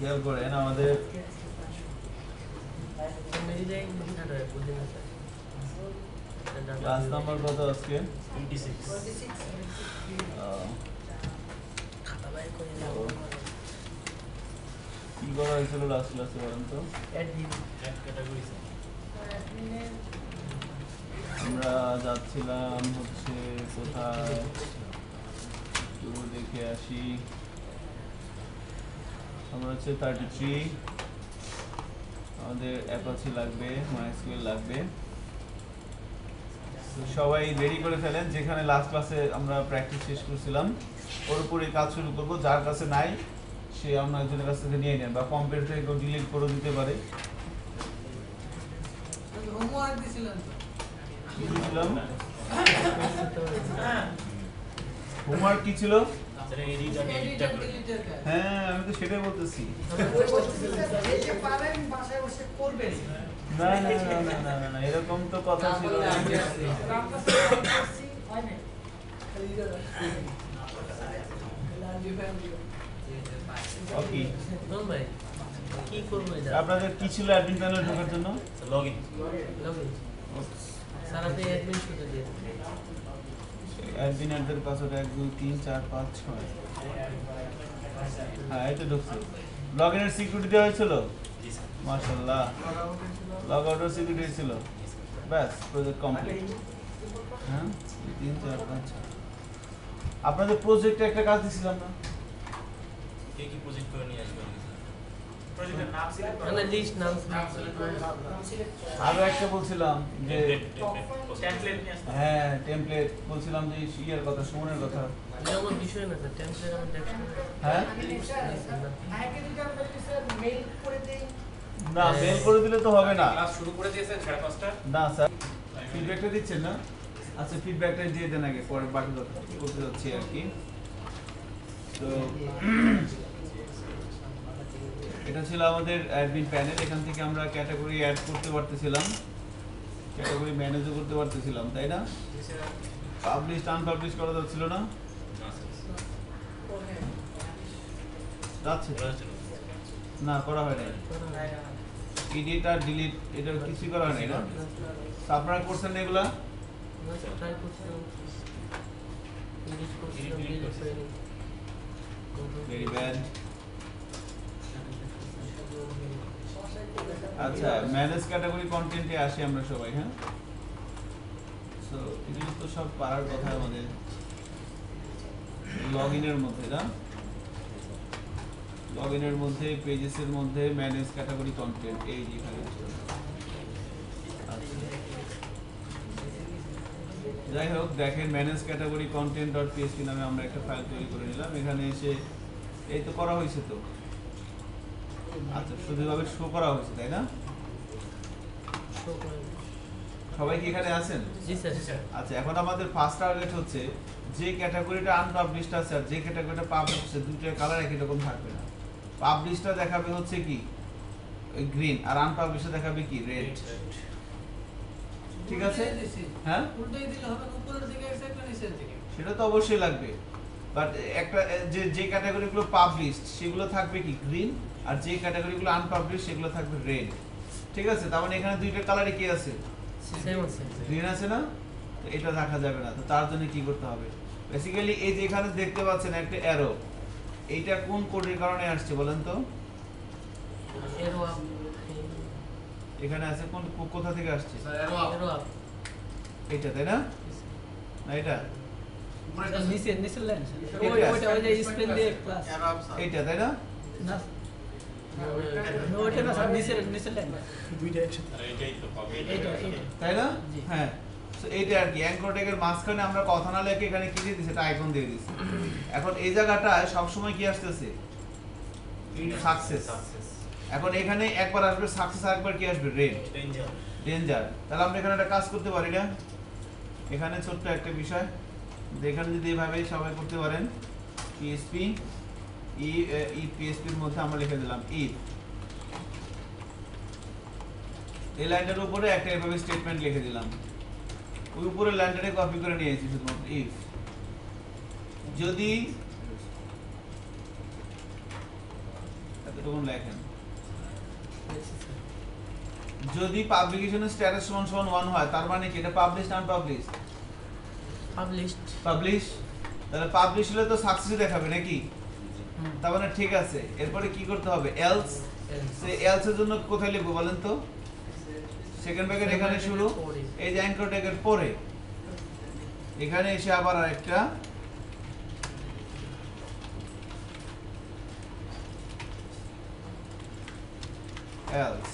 খেয়াল করেন আমাদের ক্লাস নাম্বার কত আজকে 26 কি করা হয়েছিল লাস্ট ক্লাসে বলেন তো আমরা যাচ্ছিলাম হচ্ছে কোথায় একটু দেখে আসি আমরা হচ্ছে 33 আমাদের অ্যাপাচি লাগবে মাইস্কুয়েল লাগবে তো সবাই রেডি করে ফেলেন যেখানে লাস্ট ক্লাসে আমরা প্র্যাকটিস শেষ করছিলাম ওর উপরে কাজ শুরু করব যার কাছে নাই সে অন্য একজনের কাছ থেকে নিয়ে নেন বা কম্পিউটার থেকে ডিলিট করে দিতে পারে হোমওয়ার্ক দিছিলেন কি দিছিলাম হোমওয়ার্ক কি ছিল হ্যাঁ আমি তো সেটাই বলতেছি না না না না না না না এরকম তো কথা ছিল না ওকে কি করব এটা আপনাদের কি ছিল অ্যাডমিন প্যানেলে ঢোকার জন্য লগইন স্যার আপনি অ্যাডমিন শুতে দিয়ে অ্যাডমিন এর পাসওয়ার্ড 1 2 3 4 5 6 হ্যাঁ এটা ঢুকছে লগইনের সিকিউরিটি দেওয়া হয়েছিল জি স্যার মাশাআল্লাহ লগ আউটের সিকিউরিটি ছিল বাস প্রজেক্ট কমপ্লিট হ্যাঁ 3 4 5 6 আপনাদের প্রজেক্টে একটা কাজ দিছিলাম না কে কি প্রজেক্ট করে নিয়ে আসবেন প্রজেক্টের নাম সিলেক্ট মানে লিস্ট নাম আরো একটা বলছিলাম যে টেমপ্লেট নিয়ে আসতে হ্যাঁ টেমপ্লেট বলছিলাম যে ইয়ার কথা সুমনের কথা এটা আমার বিষয় না স্যার টেমপ্লেট আমার দেখতে হ্যাঁ মেইল করে দেই না মেল করে দিলে তো হবে না ক্লাস শুরু করে দিয়েছেন 5:30টা না স্যার ফিডব্যাকটা দিচ্ছেন না আচ্ছা ফিডব্যাকটা দিয়ে দেন আগে পরে বাকি কথা করতে যাচ্ছি আর কি তো এটা ছিল আমাদের অ্যাডমিন প্যানেল এখান থেকে আমরা ক্যাটাগরি অ্যাড করতে পারতেছিলাম ক্যাটাগরি ম্যানেজও করতে পারতেছিলাম তাই না পাবলিশ আনপাবলিশ করা যাচ্ছিল না যাচ্ছে না করা হয় না এডিট আর ডিলিট এটা কিছু করা হয় না তো আপনারা করছেন না এগুলা ট্রাই করছিলাম ইংলিশ করছিলাম ভেরি ব্যাড আচ্ছা ম্যানেজ ক্যাটাগরি কন্টেন্টে আসি আমরা সবাই হ্যাঁ সো এগুলো তো সব পারার কথা আমাদের লগইনের মধ্যে না লগইনের মধ্যে পেজেসের মধ্যে ম্যানেজ ক্যাটাগরি কন্টেন্ট এই যেখানে যাই হোক দেখেন manage category content dot PSP নামে আমরা একটা ফাইল তৈরি করে নিলাম এখানে এসে এই তো করা হয়েছে তো আচ্ছা শুধুভাবে শো করা হয়েছে তাই না সবাই কি এখানে আছেন জি স্যার আচ্ছা এখন আমাদের ফার্স্ট টার্গেট হচ্ছে যে ক্যাটাগরিটা আনপাবলিশড আছে আর যে ক্যাটাগরিটা পাবলিশ আছে দুটোর কালার একই রকম থাকবে না পাবলিশটা দেখাবে হচ্ছে কি ওই গ্রিন আর আনপাবলিশটা দেখাবে কি রেড ঠিক আছে হ্যাঁ উল্টাই দিলে হবে উপরের দিকে একটা নিচের দিকে সেটা তো অবশ্যই লাগবে বাট একটা যে ক্যাটাগরিগুলো পাবলিশড সেগুলো থাকবে কি গ্রিন আর যে ক্যাটাগরিগুলো আনপাবলিশড সেগুলো থাকবে রেড ঠিক আছে তার মানে এখানে দুইটা কালারে কি আছে সেম আছে গ্রিন আছে না তো এটা দেখা যাবে না তো তার জন্য কি করতে হবে বেসিক্যালি এই যে এখানে দেখতে পাচ্ছেন একটা অ্যারো এইটা কোন কোডের কারণে আসছে বলেন তো এরো আপ এখানে আছে কোন কোথা থেকে আসছে এরো আপ এটা তাই না না এটা নিচে লাইন ওইটা। ওইটা ওই যে স্পেন দিয়ে ক্লাস এইটা তাই না না ওইটা না স্যার নিচে লাইন দুইটা একসাথে আর এটাই তো পাবে এইটা তাই না জি। হ্যাঁ তো এইটা আর কি অ্যাঙ্কর ট্যাগের মাঝখানে আমরা কথা না লিখে এখানে কি দিয়ে দিছি এটা আইকন দিয়ে দিছি এখন এই জায়গাটায় সব সময় কি আসতেছে সাকসেস এখন এখানে একবার আসবে সাকসেস আর একবার কি আসবে রেড ডেঞ্জার ডেঞ্জার তাহলে আমরা এখানে একটা কাজ করতে পারি না এখানে ছোট্ট একটা বিষয় এখানে যদি এইভাবে সবাই করতে পারেন পিএসপি পিএসপির মধ্যে আমরা লিখে দিলাম ইফ এই লাইনটার উপরে একটা এভাবে স্টেটমেন্ট লিখে দিলাম ওই উপরের লাইনটাকে কপি করে নিয়েছি শুধুমাত্র ইফ যদি এতটুকু লেখেন। যদি পাবলিকেশনের স্ট্যাটাস সমান সমান 1 হয় তার মানে কি এটা পাবলিশ না আনপাবলিশ? পাবলিশড। পাবলিশ। তাহলে পাবলিশ হলে তো সাকসেস দেখাবে নাকি? তার মানে ঠিক আছে। এরপরে কি করতে হবে? এলস। সে এলস এর জন্য কোথায় লিখবো বলেন তো? সেকেন্ড ব্র্যাকেট এখানে শুরু, এই যে অ্যাঙ্কর ট্যাগের পরে এখানে এসে আবার আরেকটা এলস।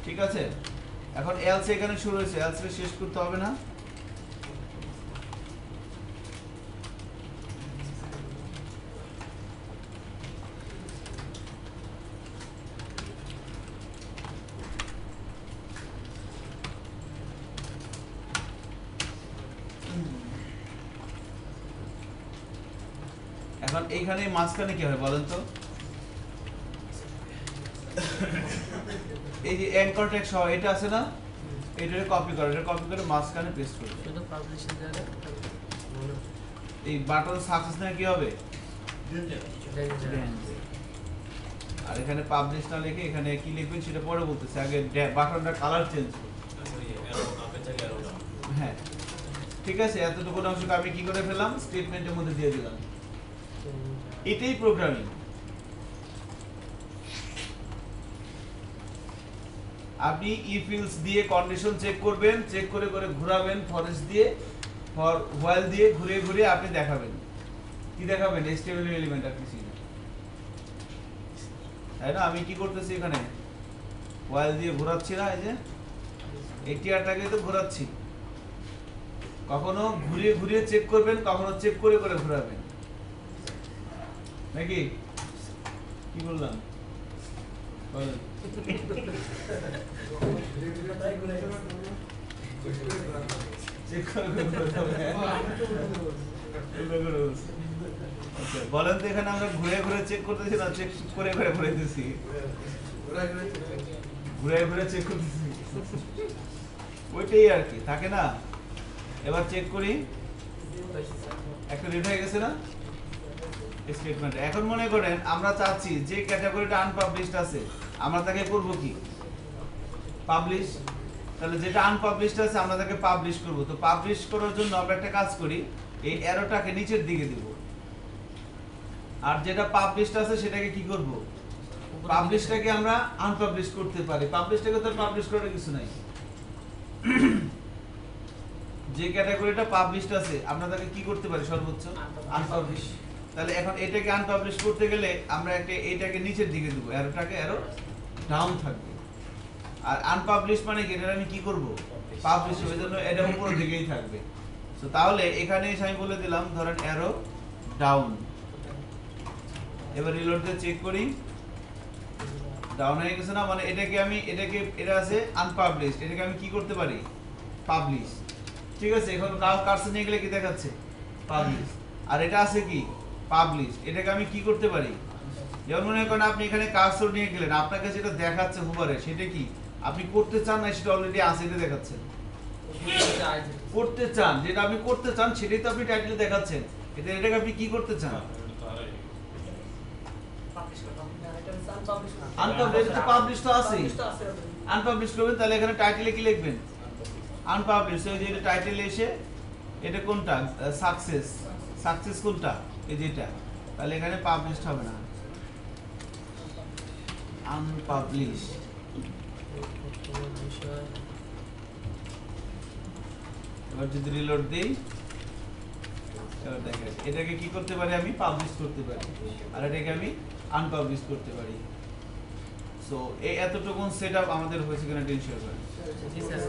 ঠিক আছে, এখন এলস এখানে শুরু হয়েছে, এলস রে শেষ করতে হবে না? এখন এইখানে মাঝখানে কি হবে বলেন তো? এই যে অ্যাঙ্কর ট্যাগ সহ এটা আছে না, এটাকে কপি করো, এটা কপি করে মাঝখানে পেস্ট করো। শুধু পাবলিশের জায়গায় এই বাটন সাকসেস না কি হবে? দেন আর এখানে পাবলিশ না লিখে এখানে কি লিখবেন সেটা পরে বলতেছে, আগে বাটনটা কালার চেঞ্জ করুন। হ্যাঁ ঠিক আছে, এতটুকু অংশকে আমি কি করে ফেললাম? স্টেটমেন্টের মধ্যে দিয়ে দিলাম। এটাই প্রোগ্রামিং। আপনি ইফ ইলস দিয়ে কন্ডিশন চেক করবেন, চেক করে করে ঘোরাবেন, ফরেস্ট দিয়ে ফর হোয়াইল দিয়ে ঘুরে ঘুরে আপনি দেখাবেন। কি দেখাবেন? HTML এলিমেন্ট আর কিছু না, তাই না? আমি কি করতেছি এখানে? হোয়াইল দিয়ে ঘোরাচ্ছি না, এই যে এটিআরটাকে তো ঘোরাচ্ছি। কখনো ঘুরিয়ে ঘুরিয়ে চেক করবেন, কখনো চেক করে করে ঘোরাবেন, নাকি? কি বললাম বলেন? চেক করে করে ঘোরাবেন, হ্যাঁ? আচ্ছা, বলেন তো এখানে আমরা ঘুরে ঘুরে চেক করতেছি না চেক করে করে ঘুরাইতেছি? ঘুরে ঘুরে চেক করতেছি, ওইটাই আর কি, থাকে না? এবার চেক করি, একটা রেড হয়ে গেছে না স্টেটমেন্ট। এখন মনে করেন আমরা চাচ্ছি যে ক্যাটাগরিটা আনপাবলিশড আছে আমরা তাকে করব কি? পাবলিশ। তাহলে যেটা আনপাবলিশড আছে আমরা তাকে পাবলিশ করব। তো পাবলিশ করার জন্য আমরা একটা কাজ করি, এই অ্যারোটাকে নিচের দিকে দেব, আর যেটা পাবলিশড আছে সেটাকে কি করব? পাবলিশটাকে আমরা আনপাবলিশ করতে পারি। পাবলিশটাকে তো পাবলিশ করার কিছু নাই। যে ক্যাটাগরিটা পাবলিশড আছে আমরা তাকে কি করতে পারি? সর্বোচ্চ আনপাবলিশ। তাহলে এখন এটাকে আনপাবলিশ করতে গেলে আমরা একটা এটাকে নিচের দিকে দেব, অ্যারোটাকে অ্যারো ডাউন থাকবে। আর আনপাবলিশ মানে কি? এটা আমি কি করব? পাবলিশ, ওই জন্য এটা উপরের দিকেই থাকবে। তো তাহলে এখানে এসে আমি বলে দিলাম ধরেন অ্যারো ডাউন। এবার রিলোড দিয়ে চেক করি, ডাউন হয়ে গেছে না? মানে এটাকে এটা আছে আনপাবলিশড, এটাকে আমি কি করতে পারি? পাবলিশ। ঠিক আছে, এখন কার্সর নিয়ে গেলে কি দেখাচ্ছে? পাবলিশ। আর এটা আছে কি? পাবলিশ। এটাকে আমি কি করতে পারি? যেমন মনে করেন আপনি এখানে কার্সর নিয়ে গেলেন, আপনাকে যেটা দেখাচ্ছে হুবারে সেটা কি আপনি করতে চান না সেটা অলরেডি আছে, এটা দেখাচ্ছে। করতে চান, যেটা আপনি করতে চান সেটাই তো আপনি টাইটেলে দেখাচ্ছেন। এটাকে আপনি কি করতে চান? আনপাবলিশ। তো পাবলিশ তো আছেই, আনপাবলিশ করবেন। তাহলে এখানে টাইটেলে কি লিখবেন? আনপাবলিশ। ওই যে এটা টাইটেলে এসে এটা কোনটা? সাকসেস। সাকসেস কোনটা? এই যেটা। তাহলে এখানে পাবলিশড হবে না, আনপাবলিশ। এবার যদি রিলোড দেই, এবার দেখেন এটাকে কি করতে পারি? আমি পাবলিশ করতে পারি, আর এটাকে আমি আনপাবলিশ করতে পারি। সো এই এতটুকু সেটআপ আমাদের হয়েছে কিনা টেনশন করেন। জি স্যার।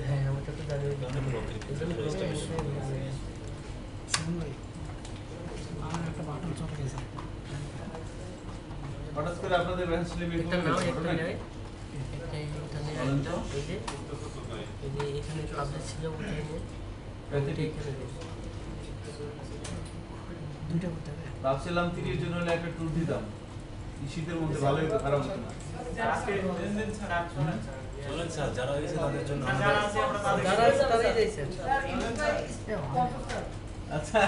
হ্যাঁ ওটা তো জানি। আমার একটা বাটন চলে গেছে। হঠাৎ করে আপনাদের ব্যালেন্স লিমিট একটা নাও একটা নাই একটা এখানে বলেন তো? এই যে এখানে পাবলিশ ছিল উঠে নিয়ে প্যাথেটিক দুটো করতে হবে। ভাবছিলাম 30 জন হলে একটা ট্যুর দিতাম এই শীতের মধ্যে ভালো হতো, খারাপ হতো না। বলেন স্যার, যারা হয়েছে তাদের জন্য যারা আছে তারাই যাইছে। আচ্ছা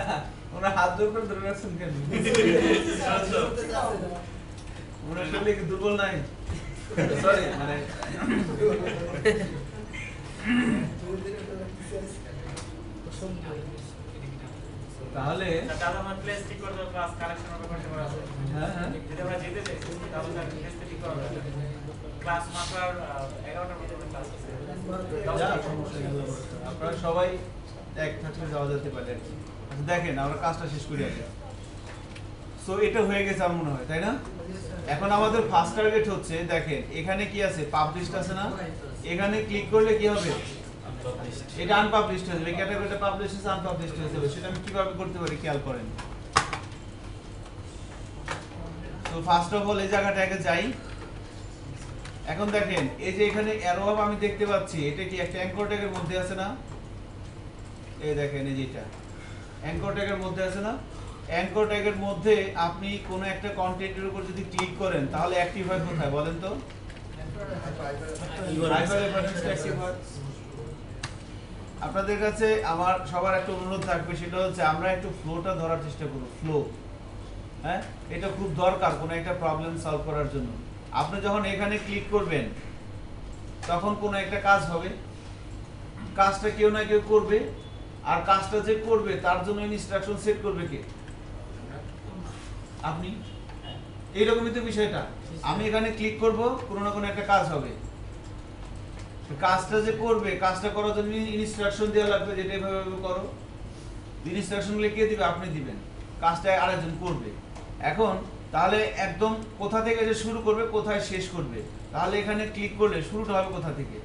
ওরা হাত জোর করে ধরে রাখছেন কেন? ওরা শরীরে কি দুর্বল নাই? সরি মানে তাহলে হ্যাঁ হ্যাঁ যা, সমস্যা নেই, আল্লাহ ভরসা। আপনারা সবাই এক থাকলে যাওয়া যেতে পারে আর কি। আচ্ছা, দেখেন আমরা কাজটা শেষ করি আগে। সো এটা হয়ে গেছে আমার মনে হয়, তাই না? এখন আমাদের ফার্স্ট টার্গেট হচ্ছে, দেখেন এখানে কি আছে, পাবলিশড আছে না? এখানে ক্লিক করলে কি হবে? এটা আনপাবলিশড হয়ে যাবে, ক্যাটাগরিটা পাবলিশ আছে, আনপাবলিশড হয়ে যাবে। সেটা আমি কিভাবে করতে পারি খেয়াল করেন। তো ফার্স্ট অফ অল এই জায়গাটা আগে যাই। এখন দেখেন এই যে এখানে অ্যারো হাব আমি দেখতে পাচ্ছি, এটা কি একটা অ্যাঙ্কর ট্যাগের মধ্যে আছে না? এই দেখেন এই যেটা অ্যাঙ্কর ট্যাগের মধ্যে আছে না? অ্যাঙ্কর ট্যাগের মধ্যে আপনি কোনো একটা কন্টেন্টের উপর যদি ক্লিক করেন তাহলে অ্যাক্টিভ হয় কোথায় বলেন তো? হাইপার রেফারেন্স অ্যাক্টিভ হয়। আপনাদের কাছে আমার সবার একটা অনুরোধ থাকবে, সেটা হচ্ছে আমরা একটু ফ্লোটা ধরার চেষ্টা করব। ফ্লো, হ্যাঁ, এটা খুব দরকার কোনো একটা প্রবলেম সলভ করার জন্য। আপনি যখন এখানে ক্লিক করবেন তখন কোনো একটা কাজ হবে, কাজটা কেউ না কেউ করবে, আর কাজটা যে করবে তার জন্য ইনস্ট্রাকশন সেট করবে কে? আপনি। এইরকমই তো বিষয়টা। আমি এখানে ক্লিক করব, কোনো না কোনো একটা কাজ হবে। কাজটা যে করবে, কাজটা করার জন্য ইনস্ট্রাকশন দেওয়া লাগবে, যেটা এভাবে এভাবে করো। ইনস্ট্রাকশনগুলো কে দিবে? আপনি দিবেন। কাজটা আরেকজন করবে। এখন তাহলে একদম কোথা থেকে যে শুরু করবে, কোথায় শেষ করবে, তাহলে এখানে ক্লিক করলে শুরুটা হবে কোথা থেকে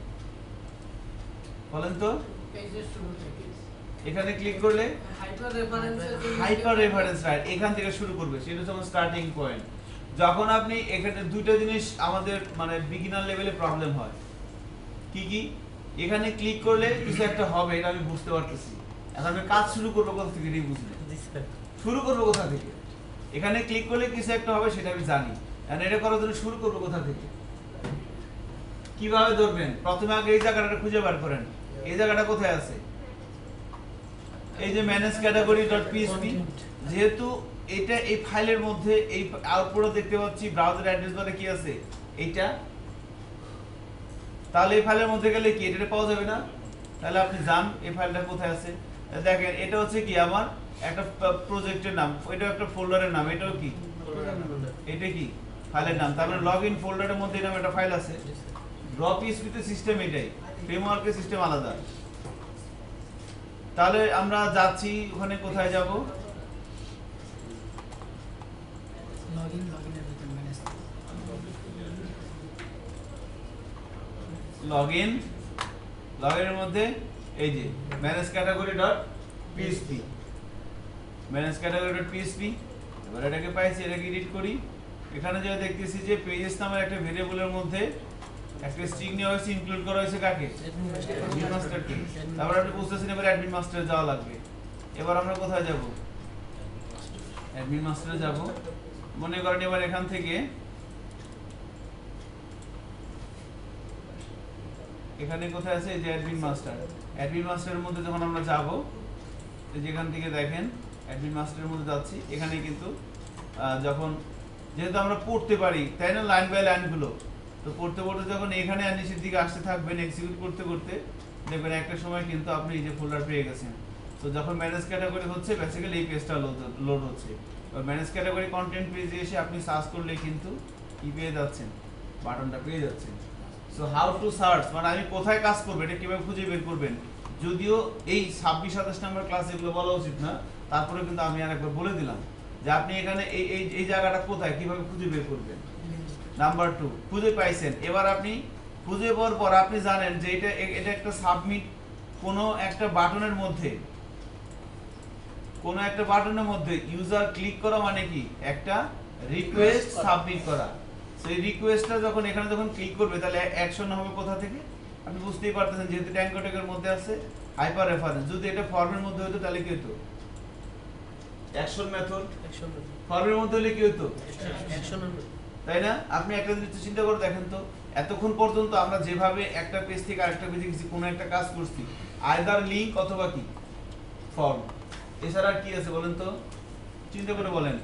বলেন তো? এখানে ক্লিক করলে হাইপার রেফারেন্স রাইট, এখান থেকে শুরু করবে। সেটা হচ্ছে আমার স্টার্টিং পয়েন্ট। যখন আপনি এখানে দুইটা জিনিস আমাদের মানে বিগিনার লেভেলে প্রবলেম হয়। কি কি? এখানে ক্লিক করলে কিছু একটা হবে, এটা আমি বুঝতে পারতেছি। এখন আমি কাজ শুরু করবো কোথা থেকে, এটাই বুঝলে শুরু করবো কোথা থেকে। এখানে ক্লিক করলে কিছু একটা হবে, সেটা আমি জানি। এখন এটা করার জন্য শুরু করবো কোথা থেকে, কিভাবে ধরবেন? প্রথমে আগে এই জায়গাটা খুঁজে বার করেন। এই জায়গাটা কোথায় আছে? এই যে ম্যানেজ ক্যাটাগরি ডট পিএইচপি। যেহেতু এটা এই ফাইলের মধ্যে, এই আউটপুটও দেখতে পাচ্ছি ব্রাউজার অ্যাড্রেস বারে কি আছে এইটা, তাহলে এই ফাইলের মধ্যে গেলে কি এটা পাওয়া যাবে না? তাহলে আপনি যান এই ফাইলটা কোথায় আছে। দেখেন এটা হচ্ছে কি আমার একটা প্রজেক্টের নাম, এটা একটা ফোল্ডারের নাম। এটাও কি? এটা কি ফাইলের নাম। তাহলে লগইন ফোল্ডারের মধ্যে এরকম একটা ফাইল আছে। ড্র পিএইচপি তে সিস্টেম এটাই, ফ্রেমওয়ার্কের সিস্টেম আলাদা। তাহলে আমরা যাচ্ছি ওখানে, কোথায় যাব? লগইনের মধ্যে এই যে manage category dot PHP, manage category dot PHP. এবার এটাকে পাইছি, এটাকে এডিট করি। এখানে যেটা দেখতেছি যে পেজেস নামের একটা ভেরিয়েবলের মধ্যে একটা স্ট্রিং নেওয়া হয়েছে, ইনক্লুড করা হয়েছে কাকে? অ্যাডমিন মাস্টারকে। তারপর আপনি বুঝতেছেন এবার অ্যাডমিন মাস্টারে যাওয়া লাগবে। এবার আমরা কোথায় যাব? অ্যাডমিন মাস্টারে যাব। মনে করেন এবার এখান থেকে এখানে কোথায় আছে? এই যে অ্যাডমিন মাস্টার। অ্যাডমিন মাস্টারের মধ্যে যখন আমরা যাব, যেখান থেকে দেখেন অ্যাডমিন মাস্টারের মধ্যে যাচ্ছি, এখানে কিন্তু যখন যেহেতু আমরা পড়তে পারি, তাই না, লাইন বাই লাইনগুলো, তো পড়তে পড়তে যখন এখানে নিচের দিকে আসতে থাকবেন, এক্সিকিউট করতে করতে দেখবেন একটা সময় কিন্তু আপনি এই যে ফোল্ডার পেয়ে গেছেন। তো যখন ম্যানেজ ক্যাটাগরি হচ্ছে, বেসিক্যালি এই পেজটা লোড হচ্ছে। ম্যানেজ ক্যাটাগরি কন্টেন্ট পেজে এসে আপনি সার্চ করলে কিন্তু কি পেয়ে যাচ্ছেন? বাটনটা পেয়ে যাচ্ছেন। সো হাউ টু সার্চ, মানে আমি কোথায় কাজ করবো এটা কিভাবে খুঁজে বের করবেন। যদিও এই 26-27 নম্বর ক্লাস এগুলো বলা উচিত না, তারপরে কিন্তু আমি আরেকবার বলে দিলাম যে আপনি এখানে এই এই এই জায়গাটা কোথায় কিভাবে খুঁজে বের করবেন। নাম্বার 2 খুঁজে পাইছেন। এবার আপনি খুঁজে পাওয়ার পর আপনি জানেন যে এটা একটা সাবমিট, কোনো একটা বাটনের মধ্যে, কোনো একটা বাটনের মধ্যে ইউজার ক্লিক করা মানে কি? একটা রিকোয়েস্ট সাবমিট করা। সেই রিকোয়েস্টটা যখন এখানে যখন ক্লিক করবে তাহলে অ্যাকশন হবে কোথা থেকে আপনি বুঝতেই পারতেছেন, যেহেতু ট্যাঙ্কটেকের মধ্যে আছে হাইপার রেফারেন্স। যদি এটা ফর্মের মধ্যে হতো তাহলে কি হতো? Action method. ফর্মের মধ্যে হলে কি হতো? তাই না? আপনি একটা জিনিস চিন্তা করে দেখেন তো, এতক্ষণ পর্যন্ত আমরা যেভাবে একটা পেজ থেকে আরেকটা পেজে গেছি কোনো একটা কাজ করছি, আইদার লিংক অথবা কি ফর্ম, এছাড়া আর কি আছে বলেন তো, চিন্তা করে বলেন।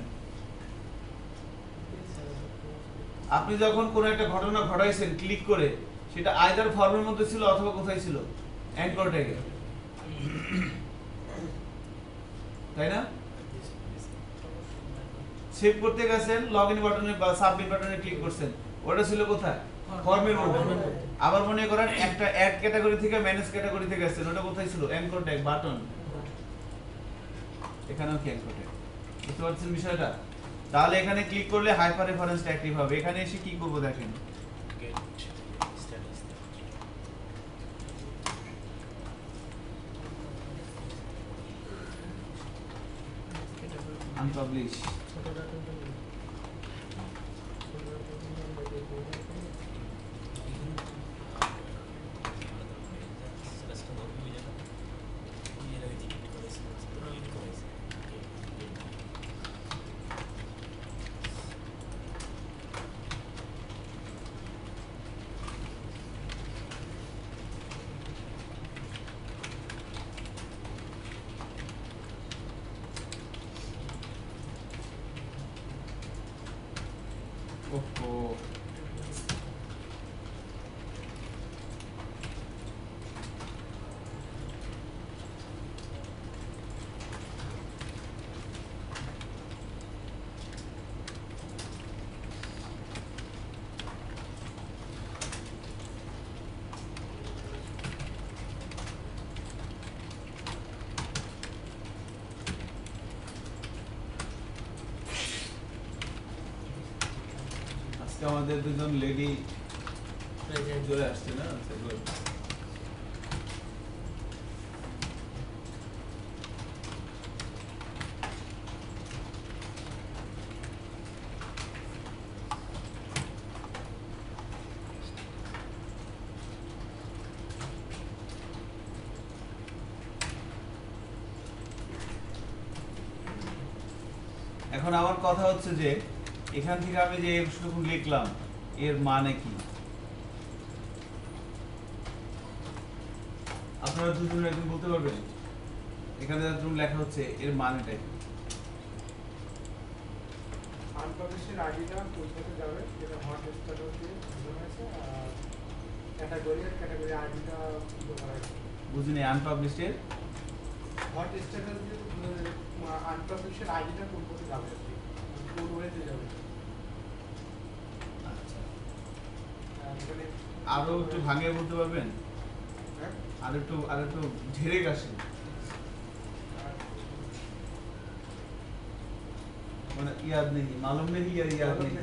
আপনি যখন কোনো একটা ঘটনা ঘটাইছেন ক্লিক করে, সেটা আইদার ফর্মের মধ্যে ছিল অথবা কোথায় ছিল? অ্যাঙ্কর ট্যাগে, তাই না? সেভ করতে গেছেন, লগইন বাটনে বা সাবমিট বাটনে ক্লিক করছেন, ওটা ছিল কোথায়? ফর্মের মধ্যে। আবার মনে করেন একটা অ্যাড ক্যাটাগরি থেকে ম্যানেজ ক্যাটাগরিতে গেছেন, ওটা কোথায় ছিল? Anchor tag button. এখানেও কি অ্যাঙ্কর ট্যাগ? বুঝতে পারছেন বিষয়টা? তাহলে এখানে ক্লিক করলে হাইপার রেফারেন্সটা অ্যাক্টিভ হবে। এখানে এসে কি করব দেখেন, আনপাবলিশ। ওহো, আজকে আমাদের দুজন লেডি চলে আসছে না? আচ্ছা, good. এখন আমার কথা হচ্ছে যে এখান থেকে আমি যে এরকম লিখলাম, এর মানে কি? আপনারা দুজন একজন বলতে পারবেন? এখানে যেরকম লেখা হচ্ছে এর মানেটা কি? আনপাবলিশের আইডিটা কোথায় যাবে, যেটা হট স্ট্যাটাস দিয়ে বোঝানো হয়েছে, আর ক্যাটাগরি আইডিটা বলা হয়েছে। বুঝিনি, আনপাবলিশের হট স্ট্যাটাস দিয়ে আনপাবলিশের আইডিটা কোথায় যাবে, কোন ওয়েতে যাবে। আচ্ছা, মানে আরো একটু ভাঙিয়ে বলতে পারবেন? হ্যাঁ, আর একটু ঝেড়ে আসেন, মানে ইয়াদ নেই, মালুম নেই, ইয়াদ নেই।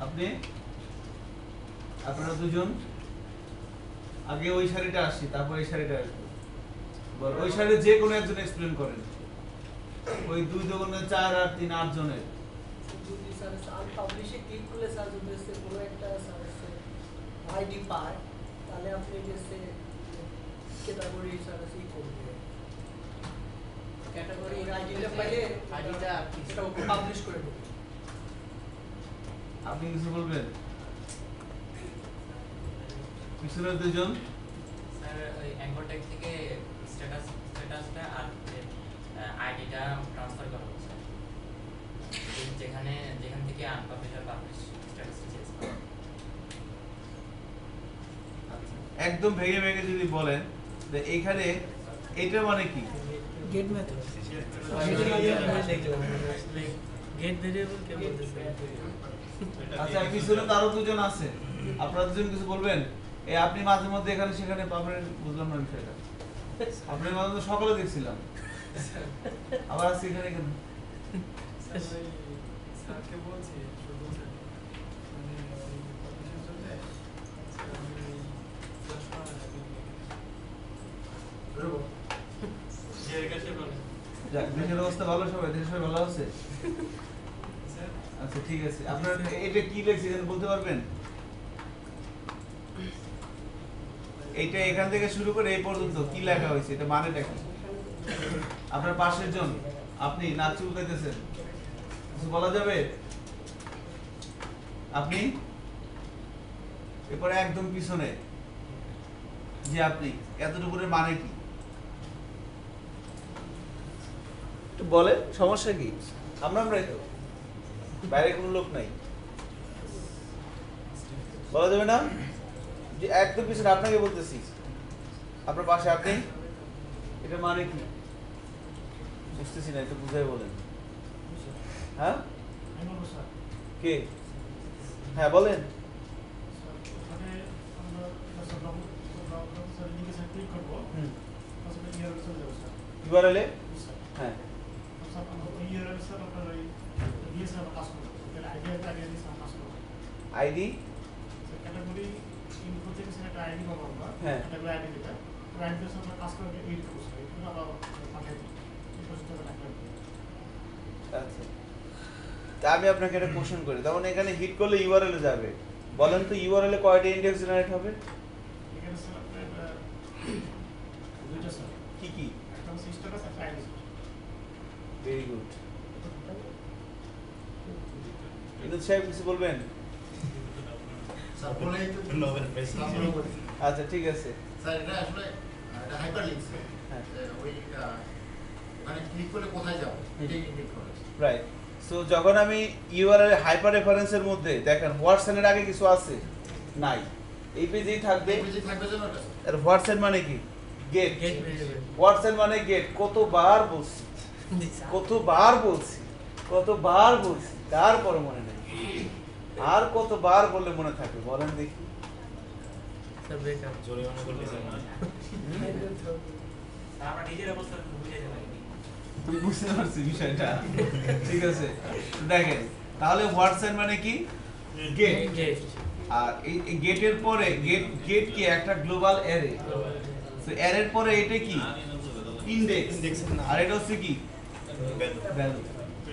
আপনি আপনারা দুজন আগে ওই শাড়িটা আসি, তারপর এই শাড়িটা আসবো। বল, ওই শাড়ি যে কোনো একজন এক্সপ্লেন করেন। ওই 2 2 4 আর 3 8 জনের। যদি স্যার আনপাবলিশে ক্লিক করলে স্যার যদি কোনো একটা আইডি পায়, তাহলে আপনি ক্যাটাগরি সার্ভিস করবে, ক্যাটাগরি আইডিটা পাইলে আইডিটা সেটা পাবলিশ করে দেবে। আপনি কিছু বলবেন? পিছনের দুজন স্যার ওই অ্যাঙ্কর ট্যাগ থেকে স্ট্যাটাসটা আর আইডিটা ট্রান্সফার করা হচ্ছে, যেখান থেকে আনপাবলিশ আর পাবলিশ স্ট্যাটাসটা চেঞ্জ করা। একদম ভেঙে ভেঙে যদি বলেন যে এইখানে এটা মানে কি? গেট মেথড, গেট ভেরিয়েবল কে বলতেছে? আচ্ছা, পিছনে তো আরো দুজন আছে, আপনারা দুজন কিছু বলবেন? এই আপনি মাঝে মধ্যে এখানে সেখানে পাবেন, বুঝলাম না বিষয়টা। আপনি মাঝে মধ্যে সকালে দেখছিলাম, আবার আজকে এখানে কেন? স্যারকে বলছি শুধু মানে অফিসের জন্য যাক, দেশের অবস্থা ভালো, সবাই দেশের সবাই ভালো আছে? আচ্ছা, আচ্ছা ঠিক আছে, আপনার এটা কি লেখছে এখানে বলতে পারবেন? এইটা এখান থেকে শুরু করে এই পর্যন্ত কি লেখা হয়েছে, এটা মানেটা কি? আপনার পাশের জন, আপনি নাক চুলকাইতেছেন, কিছু বলা যাবে? আপনি এরপরে একদম পিছনে যে আপনি এতটুকুর মানে কি একটু বলেন, সমস্যা কি? আমরাই তো, বাইরে কোনো লোক নাই, বলা যাবে না? যে একদম পিছনে আপনাকে বলতেছি, আপনার পাশে আপনি, এটা মানে কি বুঝতেছি না, একটু বুঝাই বলেন। হ্যাঁ কে? হ্যাঁ বলেন। URL এ হ্যাঁ আইডি হ্যাঁ আচ্ছা, তা আমি আপনাকে একটা কোশ্চেন করি, তখন এখানে হিট করলে ইউআরএল এ যাবে, বলেন তো ইউআরএল এ কয়টা ইন্ডেক্স জেনারেট হবে? কি কি? Very good. বিনোদ সাহেব কিছু বলবেন? আচ্ছা ঠিক আছে স্যার, এটা আসলে এটা হাইপারলিংক স্যার। হ্যাঁ ওই মানে ক্লিক করলে কোথায় যাব এটাই ইন্ডিকেট করে। রাইট। সো যখন আমি ইউআরএল হাইপার রেফারেন্সের মধ্যে দেখেন হোয়াটসঅ্যাপ এর আগে কিছু আছে নাই, এই পেজেই থাকবে। এই পেজে থাকবে যেন এটা আর হোয়াটসঅ্যাপ মানে কি? গেট। গেট ভেরিয়েবল হোয়াটসঅ্যাপ মানে গেট। কতবার বলছি, কতবার বলছি, তারপরে মনে নেই। আর কতবার বললে মনে থাকবে বলেন দেখি? স্যার বেকার জরিমানা করলে স্যার না। আমরা নিজের অবস্থা বুঝাইতে পারি। আমি বুঝতে পারছি বিষয়টা, ঠিক আছে। দেখেন তাহলে হোয়াটসঅ্যাপ মানে কি? গেট। গেট আর এই গেটের পরে গেট কি একটা গ্লোবাল অ্যারে, সো অ্যারের পরে এটা কি? ইনডেক্স। আর এটা হচ্ছে কি? ভ্যালু।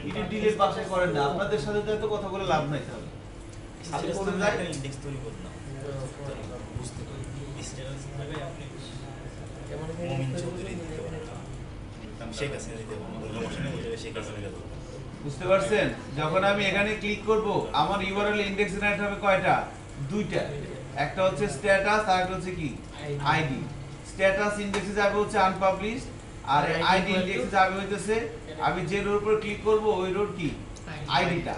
এটা ডিলেট বাসায় করেন না, আপনাদের সাথে তো এত কথা বলে লাভ নাই। তাহলে আপনি করে যাই একটা ইনডেক্স তৈরি করলাম বুঝতে পারি স্ট্যাটাস ভাবে আপনি কেমন মুমিন চৌধুরী দিতে পারেন, শেখ হাসিনা দিতে পারেন, বললাম মশানে বলে শেখ হাসিনা দিতে পারেন। বুঝতে পারছেন? যখন আমি এখানে ক্লিক করব আমার ইউআরএল ইনডেক্স জেনারেট হবে কয়টা? দুইটা, একটা হচ্ছে স্ট্যাটাস আর একটা হচ্ছে কি? আইডি। স্ট্যাটাস ইনডেক্সে যাবে হচ্ছে আনপাবলিশড, আর আইডি ইনডেক্সে যাবে হইতেছে আমি যে রোর উপর ক্লিক করব ওই রোর কি? আইডিটা।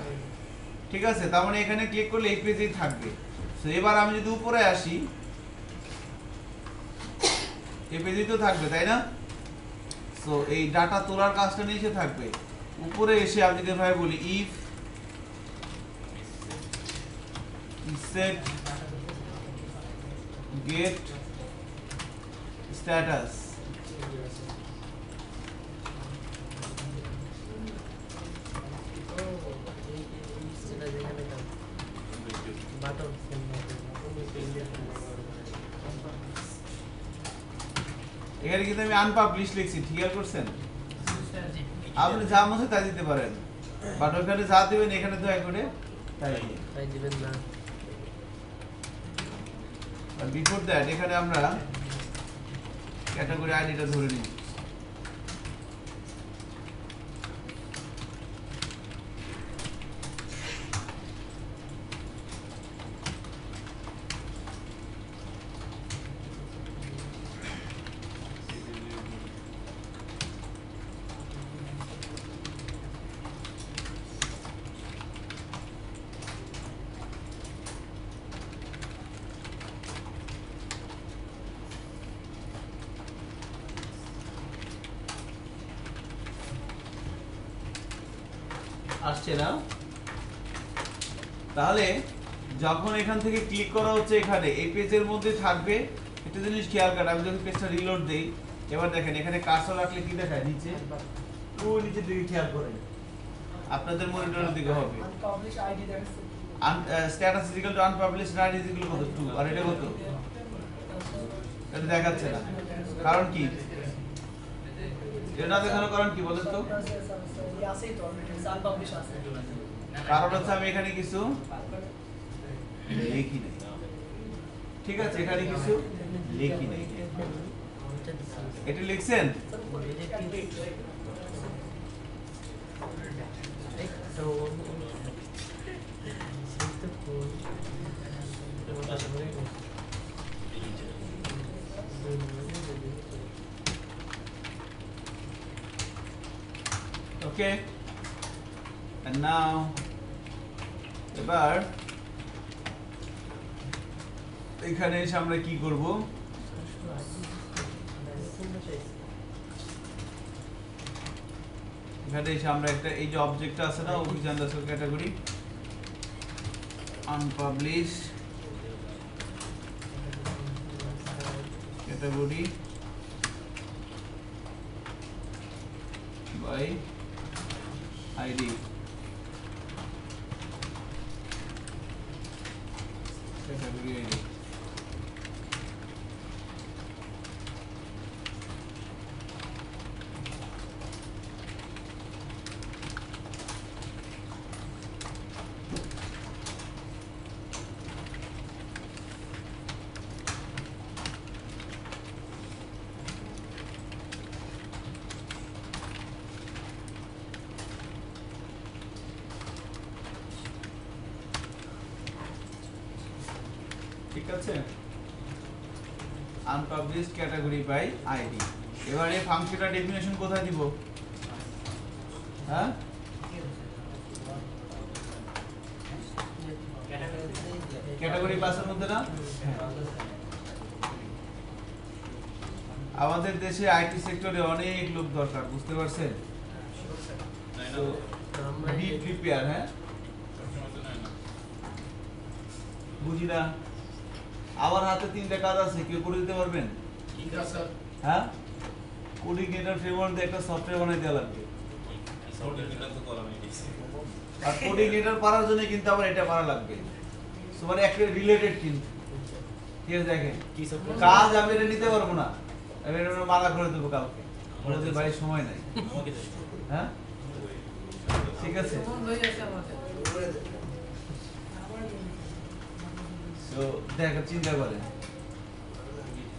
ঠিক আছে, তার মানে এখানে ক্লিক করলে এই পেজেই থাকবে। সো এবার আমি যদি উপরে আসি, এই পেজেই তো থাকবে তাই না? সো এই ডাটা তোলার কাজটা নিচে থাকবে। উপরে এসে আমি যদি ভাই বলি ইফ সেট গেট স্ট্যাটাস, সেটা যেখানে বাটন এখানে কিন্তু আমি আনপাবলিশ লিখছি, ঠিক করছেন? আপনি যা মনে তাই দিতে পারেন, বাট ওখানে যা দিবেন এখানে দয়া করে তাই দিবেন। তাই দিবেন না। আর বিফোর দ্যাট এখানে আমরা ক্যাটাগরি আইডিটা ধরে নিই। আসছে না? তাহলে যখন এখান থেকে ক্লিক করা হচ্ছে এখানে এই পেজের মধ্যে থাকবে। একটা জিনিস খেয়াল করেন, আমি যখন পেজটা রিলোড দেই, এবার দেখেন এখানে কার্সর রাখলে কি দেখায়? নিচে, ওই নিচের দিকে খেয়াল করেন, আপনাদের মনিটরের দিকে হবে আনপাবলিশ আইডি দেখাচ্ছে। Status is equal to unpublished ID is equal কত? 2। আর এটা কত? এটা দেখাচ্ছে না, কারণ কি? এটা না দেখানোর কারণ কি বলেন তো? আছেই তো অলরেডি আনপাবলিশ আছে। কারণ হচ্ছে আমি এখানে কিছু লিখি নাই। ঠিক আছে, এখানে কিছু লিখি নাই। এটা লিখছেন? Okay, and now এবার এখানে এসে আমরা কি করব? এখানে এসে আমরা একটা এই যে অবজেক্টটা আছে না, office underscore category unpublish category by ID. Category ID. ঠিক আছে, আনপাবলিশড ক্যাটাগরি বাই আইডি। এবার এই ফাংশনটা ডেফিনেশন কোথায় দিব? হ্যাঁ, ক্যাটাগরি ক্লাসের মধ্যে না? আমাদের দেশে আইটি সেক্টরে অনেক লোক দরকার, বুঝতে পারছেন? B prepare. হ্যাঁ, বুঝি না, আমার হাতে 3টা কাজ আছে, কেউ করে দিতে পারবেন? ঠিক আছে স্যার। হ্যাঁ, কোডিনেটর ফ্রেমওয়ার্ক দিয়ে একটা সফটওয়্যার বানাই দেওয়া লাগবে। আর কোডিনেটর পারার জন্য কিন্তু আবার এটা পারা লাগবে, সো মানে একটা রিলেটেড কিন্তু। ঠিক আছে, দেখেন কাজ আমি এটা নিতে পারবো না, আমি এটা মানা করে দেবো কাউকে, বলে যে ভাই সময় নাই। হ্যাঁ, ঠিক আছে। তো দেখ, চিন্তা করেন,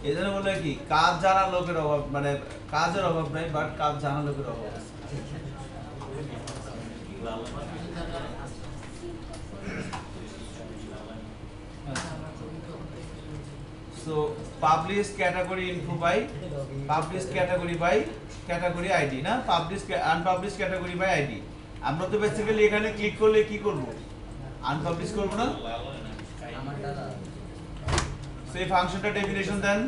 এই জন্য বলে কি কাজ জানার লোকের অভাব, মানে কাজের অভাব নাই, বাট কাজ জানার লোকের অভাব আছে। So publish category info by publish category by category ID না, publish unpublished category by ID। আমরা তো বেসিক্যালি এখানে ক্লিক করলে কি করব? আনপাবলিশ করব না? সেই ফাংশনটা ডেফিনেশন দেন।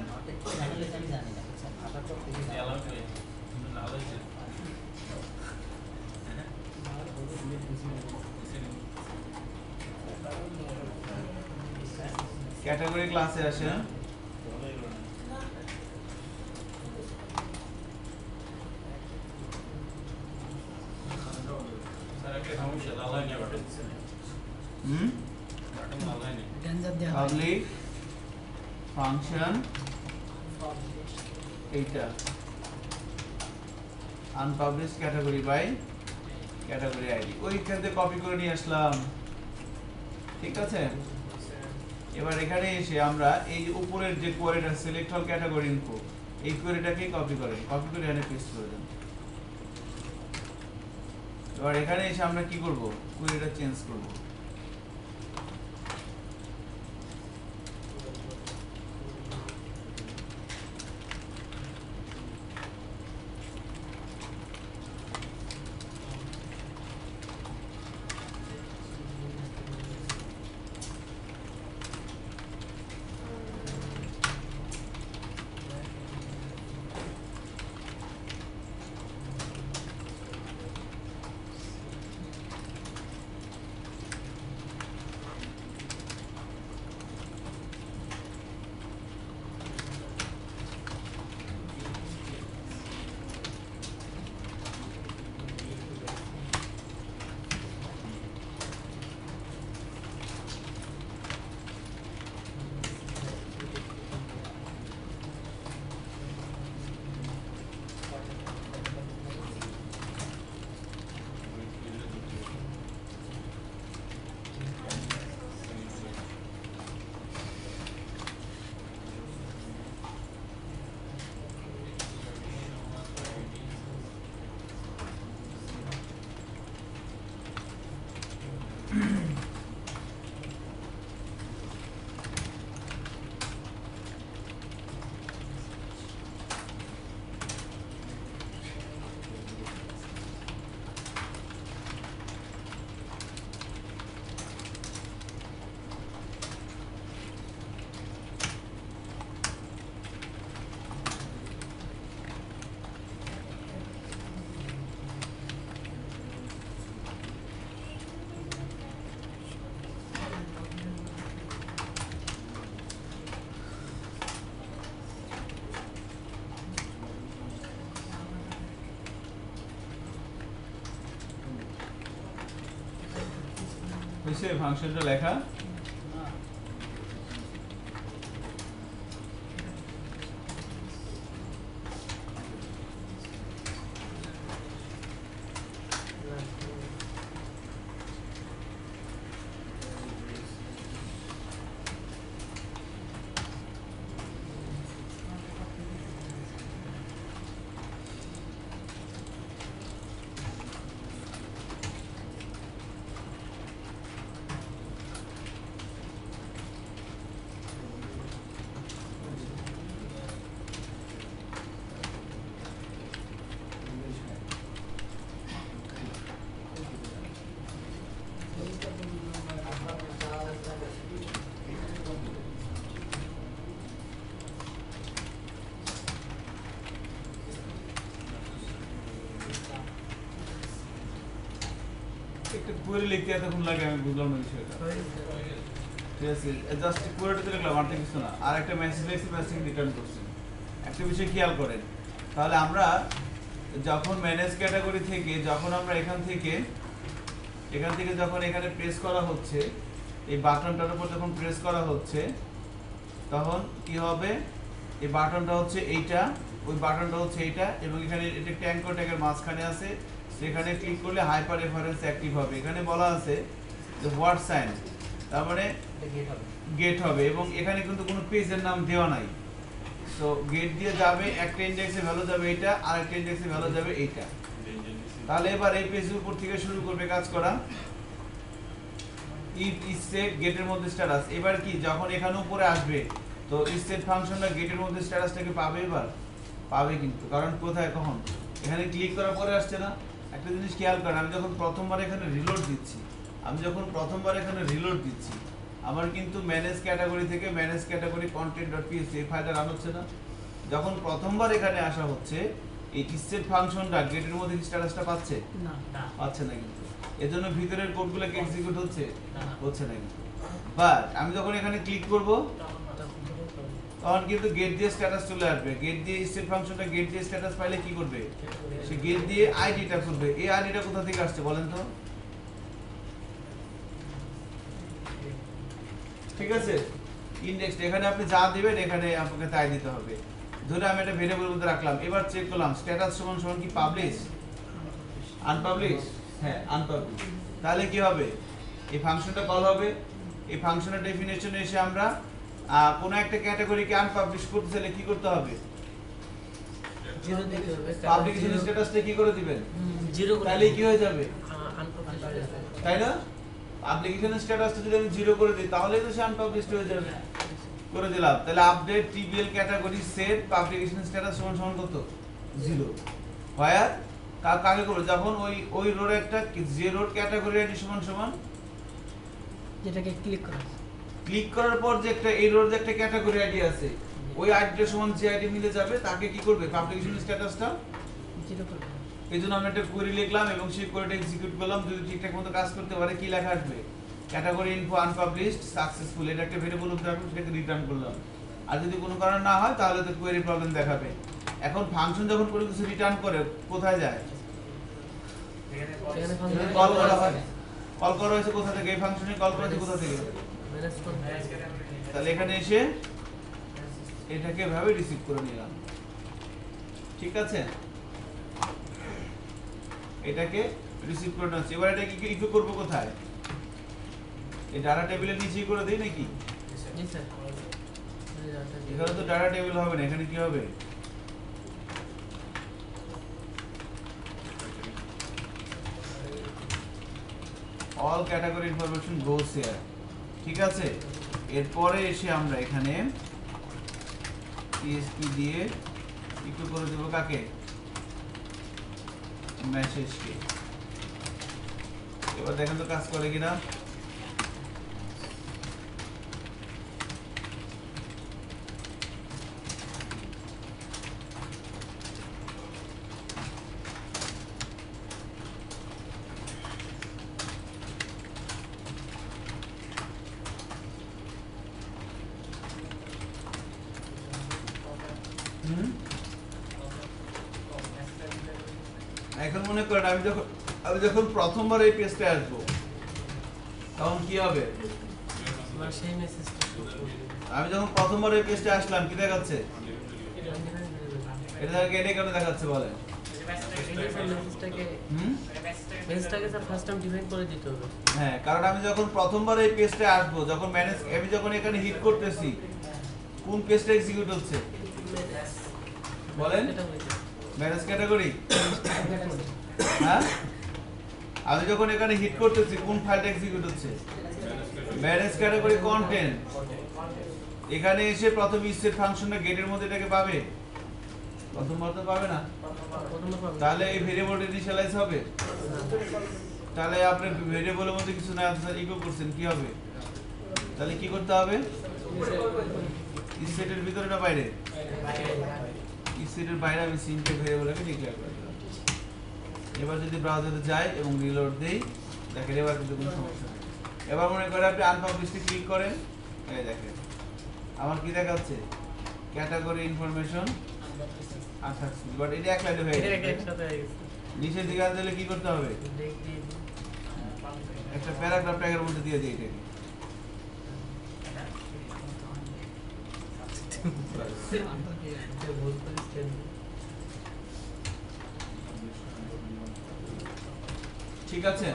ক্যাটাগরি ক্লাসে আসে, পাবলিক ফাংশন এইটা unpublish category by category ID, ওইখান থেকে কপি করে নিয়ে আসলাম। ঠিক আছে, এবার এখানে এসে আমরা এই যে উপরের যে কোয়েরিটা সিলেক্ট অল ক্যাটাগরি ইনফো, এই কোয়েরিটাকে কপি করে এখানে পেস্ট করে দেন। এবার এখানে এসে আমরা কি করব? কোয়েরিটা চেঞ্জ করব। হয়েছে ফাংশনটা লেখা? একটা কোয়েরি লিখতে এতক্ষণ লাগে আমি বুঝলাম না বিষয়টা। ঠিক আছে, জাস্ট কোয়েরিতে লিখলাম, আর কিছু না। আর একটা মেসেজ লিখছি, মেসেজ রিটার্ন করছি। একটা বিষয় খেয়াল করেন, তাহলে আমরা যখন ম্যানেজ ক্যাটাগরি থেকে যখন আমরা এখান থেকে যখন এখানে প্রেস করা হচ্ছে, এই বাটনটার উপর যখন প্রেস করা হচ্ছে, তখন কি হবে? এই বাটনটা হচ্ছে এইটা, ওই বাটনটা হচ্ছে এইটা, এবং এখানে এটা ট্যাঙ্ক ট্যাগের মাঝখানে আছে। সেখানে ক্লিক করলে হাইপার রেফারেন্স অ্যাক্টিভ হবে। এখানে বলা আছে যে হোয়াট সাইন, তার মানে গেট হবে, এবং এখানে কিন্তু কোনো পেজের নাম দেওয়া নাই। তো গেট দিয়ে যাবে, একটা ইন্ডেক্সে ভ্যালু যাবে এইটা, আর একটা ইন্ডেক্সে ভ্যালু যাবে এইটা। তাহলে এবার এই পেজের উপর থেকে শুরু করবে কাজ করা। ইফ ইসেট গেটের মধ্যে স্ট্যাটাস, এবার কি যখন এখানে উপরে আসবে, তো ইসেট ফাংশনটা গেটের মধ্যে স্ট্যাটাসটাকে পাবে, এবার পাবে কিন্তু। কারণ কোথায়, কখন এখানে ক্লিক করার পরে আসছে না। একটা জিনিস খেয়াল করেন, আমি যখন প্রথমবার এখানে রিলোড দিচ্ছি, আমার কিন্তু ম্যানেজ ক্যাটাগরি থেকে ম্যানেজ ক্যাটাগরি content.php এই ফাইলটা রান হচ্ছে না। যখন প্রথমবার এখানে আসা হচ্ছে, এই ইসেট ফাংশনটা গেটের মধ্যে স্ট্যাটাসটা পাচ্ছে না পাচ্ছে না কিন্তু। এজন্য ভিতরের কোডগুলো কি এক্সিকিউট হচ্ছে না কিন্তু। বাট আমি যখন এখানে ক্লিক করব, তখন কিন্তু গেট দিয়ে স্ট্যাটাস চলে আসবে। গেট দিয়ে ইসেট ফাংশনটা গেট দিয়ে স্ট্যাটাস পাইলে কি করবে? সে গেট দিয়ে আইডিটা খুঁজবে। এই আইডিটা কোথা থেকে আসছে বলেন তো? ঠিক আছে, ইনডেক্স এখানে আপনি যা দিবেন এখানে আপনাকে তাই দিতে হবে। ধরে আমি একটা ভেরিয়েবল মধ্যে রাখলাম, এবার চেক করলাম স্ট্যাটাস সমান সমান কি পাবলিশ, আনপাবলিশ? হ্যাঁ, আনপাবলিশ। তাহলে কি হবে? এই ফাংশনটা কল হবে। এই ফাংশনের ডেফিনেশনে এসে আমরা কোন একটা ক্যাটাগরিকে আনপাবলিশ করতে চাইলে কি করতে হবে? জিরো দিতে হবে। পাবলিকেশন স্ট্যাটাসটা কি করে দিবেন? জিরো তাহলে কি হয়ে যাবে? আনপাবলিশ তাই না? পাবলিকেশন স্ট্যাটাসটা যদি আমি জিরো করে দিই, তাহলেই তো সে আনপাবলিশড হয়ে যাবে। করে দিলাম। তাহলে update TBL category set publication status সমান সমান কত? 0। হোয়ার কাকে করব? যখন ওই রোর একটা যে রোড ক্যাটাগরি আইডি সমান সমান যেটাকে ক্লিক করার পর যে একটা এই রোড যে একটা ক্যাটাগরি আইডি আছে, ওই আইডিটা সমান যে আইডি মিলে যাবে, তাকে কি করবে? পাবলিকেশন স্ট্যাটাসটা জিরো করবে। এইজন্য আমি একটা কোয়েরি লিখলাম এবং সেই কোয়েরিটা এক্সিকিউট করলাম। যদি ঠিকঠাক মতো কাজ করতে পারে, কি লেখা আসবে? ক্যাটাগরি ইনফো আনপাবলিশড সাকসেসফুল, এটা একটা ভেরিয়েবল মধ্যে রাখলাম, সেটাকে রিটার্ন করলাম। আর যদি কোনো কারণ না হয়, তাহলে তো কোয়েরি প্রবলেম দেখাবে। এখন ফাংশন যখন কোনো কিছু রিটার্ন করে, কোথায় যায়? কল করা হয়। কল করা হয়েছে কোথা থেকে? এই ফাংশনে কল করা হয়েছে কোথা থেকে? তাহলে এখানে এসে এটাকে এভাবে রিসিভ করে নিলাম। ঠিক আছে, এটাকে রিসিভ করে নিচ্ছি। এবার এটাকে ইকো করব কোথায়? এই ডাটা টেবিলের নিচেই করে দেই নাকি? জি স্যার। এখানে তো ডাটা টেবিল হবে না, এখানে কি হবে? All category information goes here. ঠিক আছে, এরপরে এসে আমরা এখানে পিএসপি দিয়ে একটু করে দেব কাকে? মেসেজকে। এবার দেখেন তো কাজ করে কিনা। এখন মনে করেন আমি যখন প্রথমবার এই পেজটা আসবো, তখন কি হবে? আমার সেই মেসেজটা আমি যখন প্রথমবার এই পেজে আসলাম কি দেখাচ্ছে? এটা কেন দেখাচ্ছে বলেন? মেসেজটাকে স্যার ফার্স্ট টাইম ডিফাইন করে দিতে হবে। হ্যাঁ, কারণ আমি যখন প্রথমবার এই পেজে আসবো, যখন ম্যানেজ আমি যখন এখানে হিট করতেছি, কোন পেজটা এক্সিকিউট হচ্ছে বলেন? Manage category. হ্যাঁ, আমি যখন এখানে হিট করতেছি কোন ফাইলটা এক্সিকিউট হচ্ছে? Manage category content. এখানে এসে প্রথম ইসেট ফাংশনটা গেটের মধ্যে এটাকে পাবে, প্রথমবার তো পাবে না। তাহলে এই ভেরিয়েবলটা ইনিশিয়ালাইজ হবে। তাহলে আপনি ভেরিয়েবলের মধ্যে কিছু না ইকো করছেন, কি হবে? তাহলে কি করতে হবে? ইসেটের ভিতরে না বাইরে? ইসেটের বাইরে আমি সিম্পল ভেরিয়েবলকে ডিক্লেয়ার করে দিলাম। এবার যদি ব্রাউজারে যাই এবং রিলোড দেই, দেখেন এবার কিন্তু কোনো সমস্যা নেই। এবার মনে করে আপনি আনপাবলিশে ক্লিক করেন, এই দেখেন আমার কি দেখাচ্ছে? ক্যাটাগরি ইনফরমেশন আনসাকসেসফুল, বাট এটা এক লাইনে হয়ে গেছে। নিচের দিকে আনলে কি করতে হবে? একটা প্যারাগ্রাফ ট্যাগের মধ্যে দিয়ে দিই এটাকে। ঠিক আছে,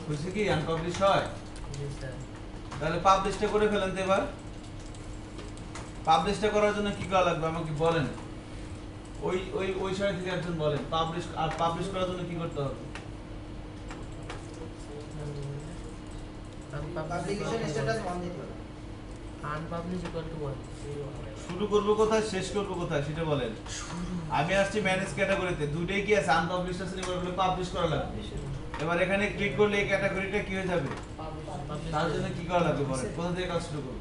হয়েছে কি আনপাবলিশ হয়? তাহলে পাবলিশটা করে ফেলেন তো। এবার পাবলিশটা করার জন্য কি করা লাগবে আমাকে বলেন? ওই ওই ওই সাইড থেকে একজন বলেন পাবলিশ, আর পাবলিশ করার জন্য কি করতে হবে? পাবলিকেশন স্ট্যাটাস অন দিতে হবে। Unpublish equal to 1। শুরু করব কোথায়, শেষ করব কোথায় সেটা বলেন। আমি আসছি ম্যানেজ ক্যাটাগরিতে, দুটেই কি আছে? আনপাবলিশ আছে, এবার হলো পাবলিশ করা লাগবে। এবার এখানে ক্লিক করলে এই ক্যাটাগরিটা কি হয়ে যাবে? তার জন্য কি করা লাগবে বলেন? কোথা থেকে কাজ শুরু করব?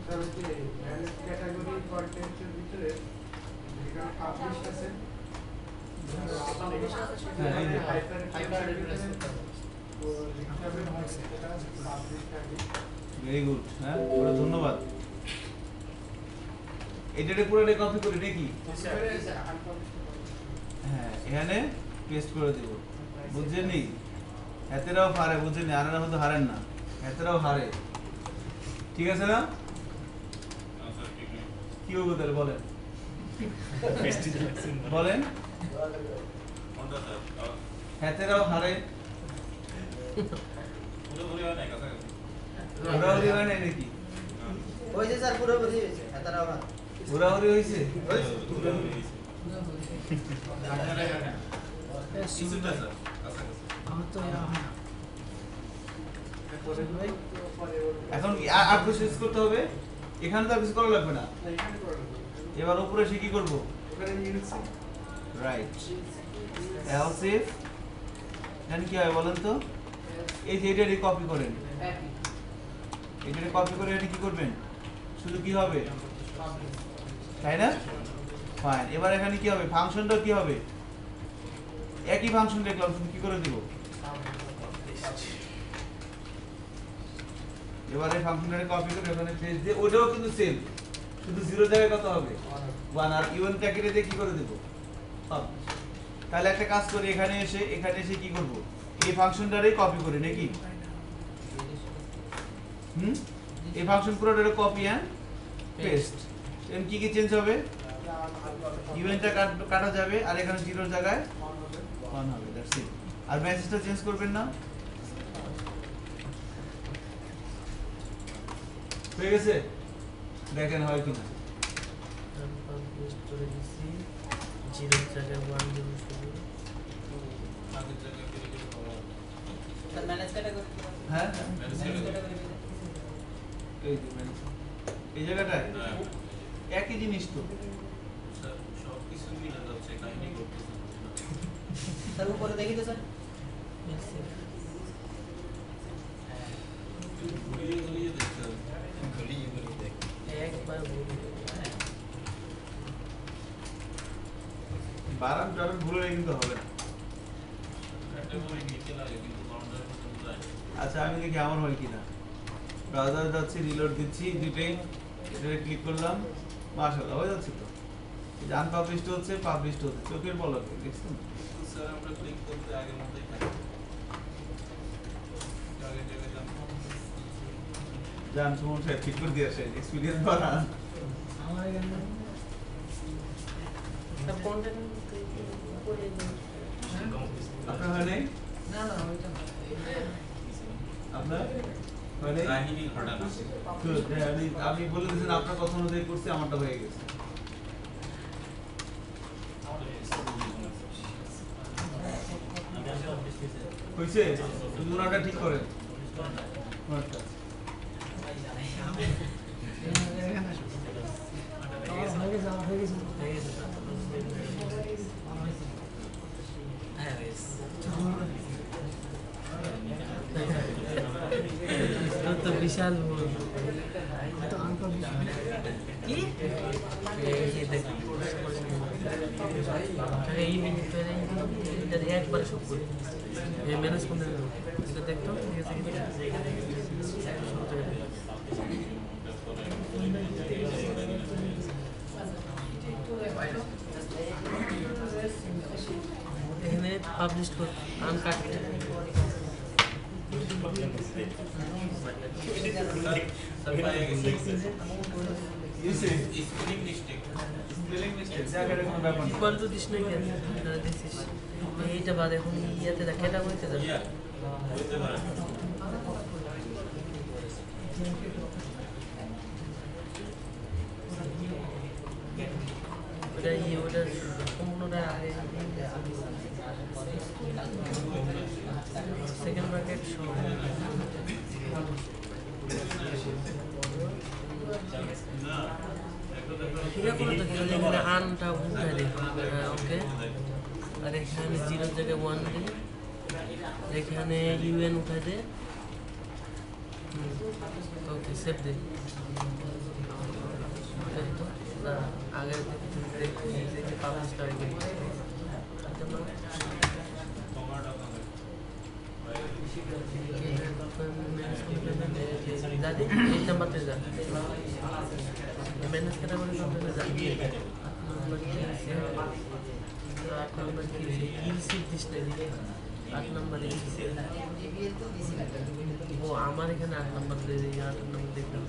স্যার ওই যে ম্যানেজ ক্যাটাগরি কন্টেন্টের ভিতরে যেখানে পাবলিশ আছে, হ্যাঁ, এই যে। ভেরি গুড, হ্যাঁ পুরো ধন্যবাদ। এটারে পুরোটা কপি করে নাকি? হ্যাঁ, এখানে পেস্ট করে দেব। বুঝছেন নি? হাতেরাও হারে, বুঝছেন নি? আনারা হয়তো হারেন না, হাতেরাও হারে। ঠিক আছে না? কি হবে তাহলে বলেন? বলেন হাতেরাও হারে, ঘোরাঘুরি হয় নাই নাকি? হয়েছে স্যার, পুরোপুরি হয়েছে। এতটাও না। ঘোরাঘুরি হয়েছে? এখন কি আর কিছু শেষ করতে হবে? এখানে তো আর কিছু করা লাগবে না। এবার উপরে এসে কি করবো? রাইট, এলস ইফ দেন কি হয় বলেন তো? এই যে এটারে কপি করেন, এটারে কপি করে এটা কি করবেন? শুধু কি হবে, তাই না? ফাইন। এবার এখানে কি হবে? ফাংশনটা কি হবে? একই ফাংশন দেখলাম, শুধু কি করে দিব? এবার এই ফাংশনটাকে কপি করে ওখানে পেস্ট দিয়ে, ওটাও কিন্তু সেম, শুধু জিরো জায়গায় কত হবে? 1। আর ইভেন প্যাকেটে দিয়ে কি করে দেব? তাহলে একটা কাজ করি, এখানে এসে কি করব? এই ফাংশনটারই কপি করি নাকি? এই ফাংশন পুরোটা কপি এন্ড পেস্ট। এম কি চেঞ্জ হবে? ইভেন্টটা কাটা যাবে, আর এখানে জিরোর জায়গায় 1 হবে, দ্যাটস ইট। আর মেসেজটা চেঞ্জ করবেন না। হয়ে গেছে? দেখেন হয় কিনা। আনপাবলিশ করে দিছি, 0 জায়গায় 1 দিব শুধু। Sir manage category. হ্যাঁ, ম্যানেজ ক্যাটাগরি। এই যে ম্যানেজ, এই জায়গাটায় একই জিনিস তো। স্যার উপরে দেখি তো স্যার। একবার বলি বারাম টারাম ভুলে কিন্তু হবে না। আচ্ছা আমি দেখি আমার হয় কিনা। ব্রাউজারে যাচ্ছি, রিলোড দিচ্ছি, দুটেই এটাতে ক্লিক করলাম, মাশাআল্লাহ হয়ে যাচ্ছে তো। আনপাবলিশড হচ্ছে, পাবলিশড হচ্ছে, চোখের পলকে দেখছেন? স্যার আমরা ক্লিক করতে আগের মতোই থাকি টার্গেট জায়গায় যান জান সুমন সাহেব ঠিক করে দিয়ে আসেন, এক্সপিরিয়েন্স বাড়ান। আমার এখানে তা কন্টেন্ট উপরে আপনার হয় নাই? না না ওইটা না। আপনার হয় নাই? কাহিনী ঘটনা Good, হ্যাঁ, আপনি বলে দিয়েছেন আপনার কথা অনুযায়ী করছি, আমারটা হয়ে গেছে। হয়েছে? শুধু ওনারটা ঠিক করেন। ওনারটা। আমার হয়ে গেছে, আমার হয়ে গেছে। হ্যাঁ বেশ তো বিশাল বড়। তো আনপাবলিশ কি এই দেখ এই মিনিট এটা একবার সব করি এই ম্যানেজ করতে এটা দেখতো ঠিক আছে এখানে পাবলিশ কর uncut spelling mistake spelling mistake, জায়গাটা কোনো ব্যাপার না। ইকুয়াল টু দিস নাই কেন দিছিস এইটা বাদ এখন ইয়াতে দেখ এটা বলতে যা ইয়া হইতে পারে ওটা ওটা সম্পূর্ণটা আগে সেকেন্ড ব্র্যাকেট না ঠিক আছে তো এখানে আনটা উঠাই দিই ওকে আর এখানে জিরোর জায়গায় 1 দিই এখানে ইউএন উঠাই দে ওকে সেভ দে আগে দেখে পাবলিশ করে দিই দাদি এই নাম্বারতে যা मैंने करा बोले तो मैंने जानी 8 नंबर की इलसिट दिस नहीं 8 नंबर इलसिट वो हमारे এখানে 8 नंबर दे दे 8 नंबर देखना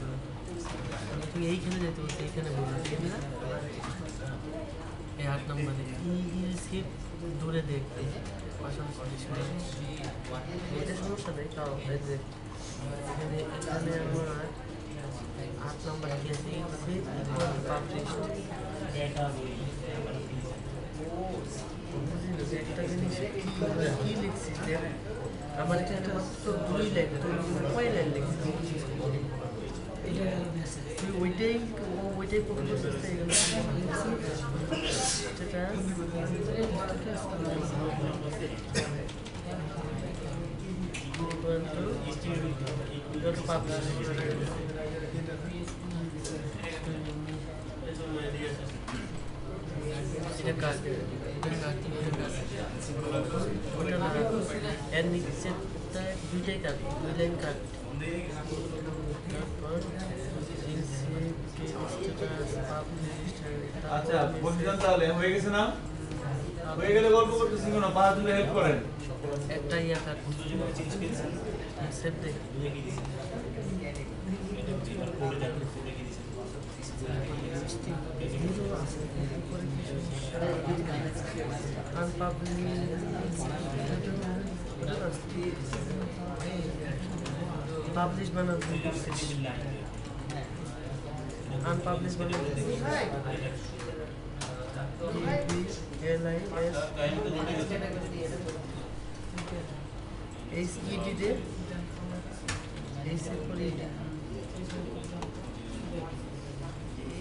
तो यही खेले जाते हो এখানে बोलो ठीक है ये 8 नंबर इलसिट দূরে দেখতে পাশাপাশি এটা সমস্যা নেই তাও এখানে এখানে আমার 8 नंबर की ऐसे से पब्लिश्ड একটা জিনিস কি লিখছিস রে আমার এখানে মাত্র 2 লাইন কয় লাইন লিখছিস এটা মেসেজ তুই ওইটাই কপি করছিস এখানে সেটা এটা কাজ ওটা না এর নিচে দুইটাই কাজ দুই লাইন কাজ আচ্ছা বলছিলাম তাহলে হয়ে গেছে না? হয়ে গেলে গল্প করতেছি না, পাঁচ জনে হেল্প করেন। একটা ইয়া কাট সেভ দে পাবলিশ বানান আনপাবলিশ বানান এইচইডি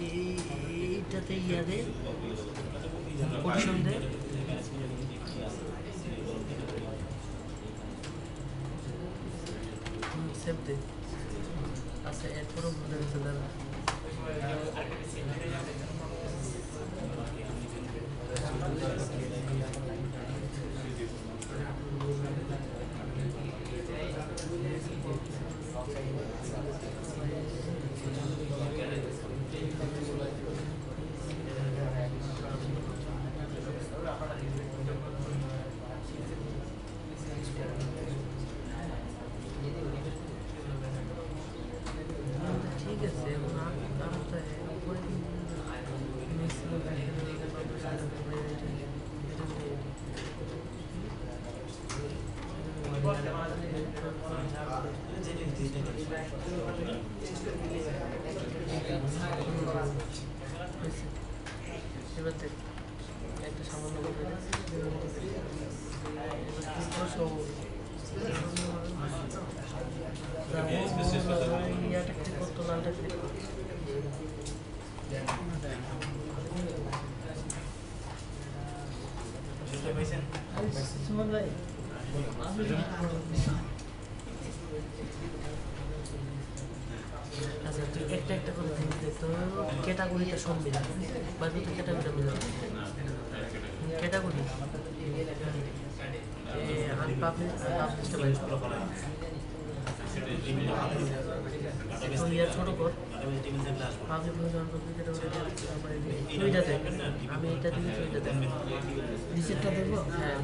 এইটাতে ইয়া দে পজিশন দে সেভ দে আচ্ছা এরপরও ভুলে গেছে দাদা এবার দেখ একটা সামান্য করে ইয়াটা ক্লিক করতো লালটা ক্লিক করতো সুমন ভাই আচ্ছা তুই একটা একটা করে জিনিস দেখতে হবে ক্যাটাগরিটা সব মিলাবে বাকি তো ক্যাটাগরিটা মিলাবে ক্যাটাগরি আনপাবলিশড ছোট কর ওইটাতে আমি এটা দিকে ওইটাতে নিচেরটা দেখবো হ্যাঁ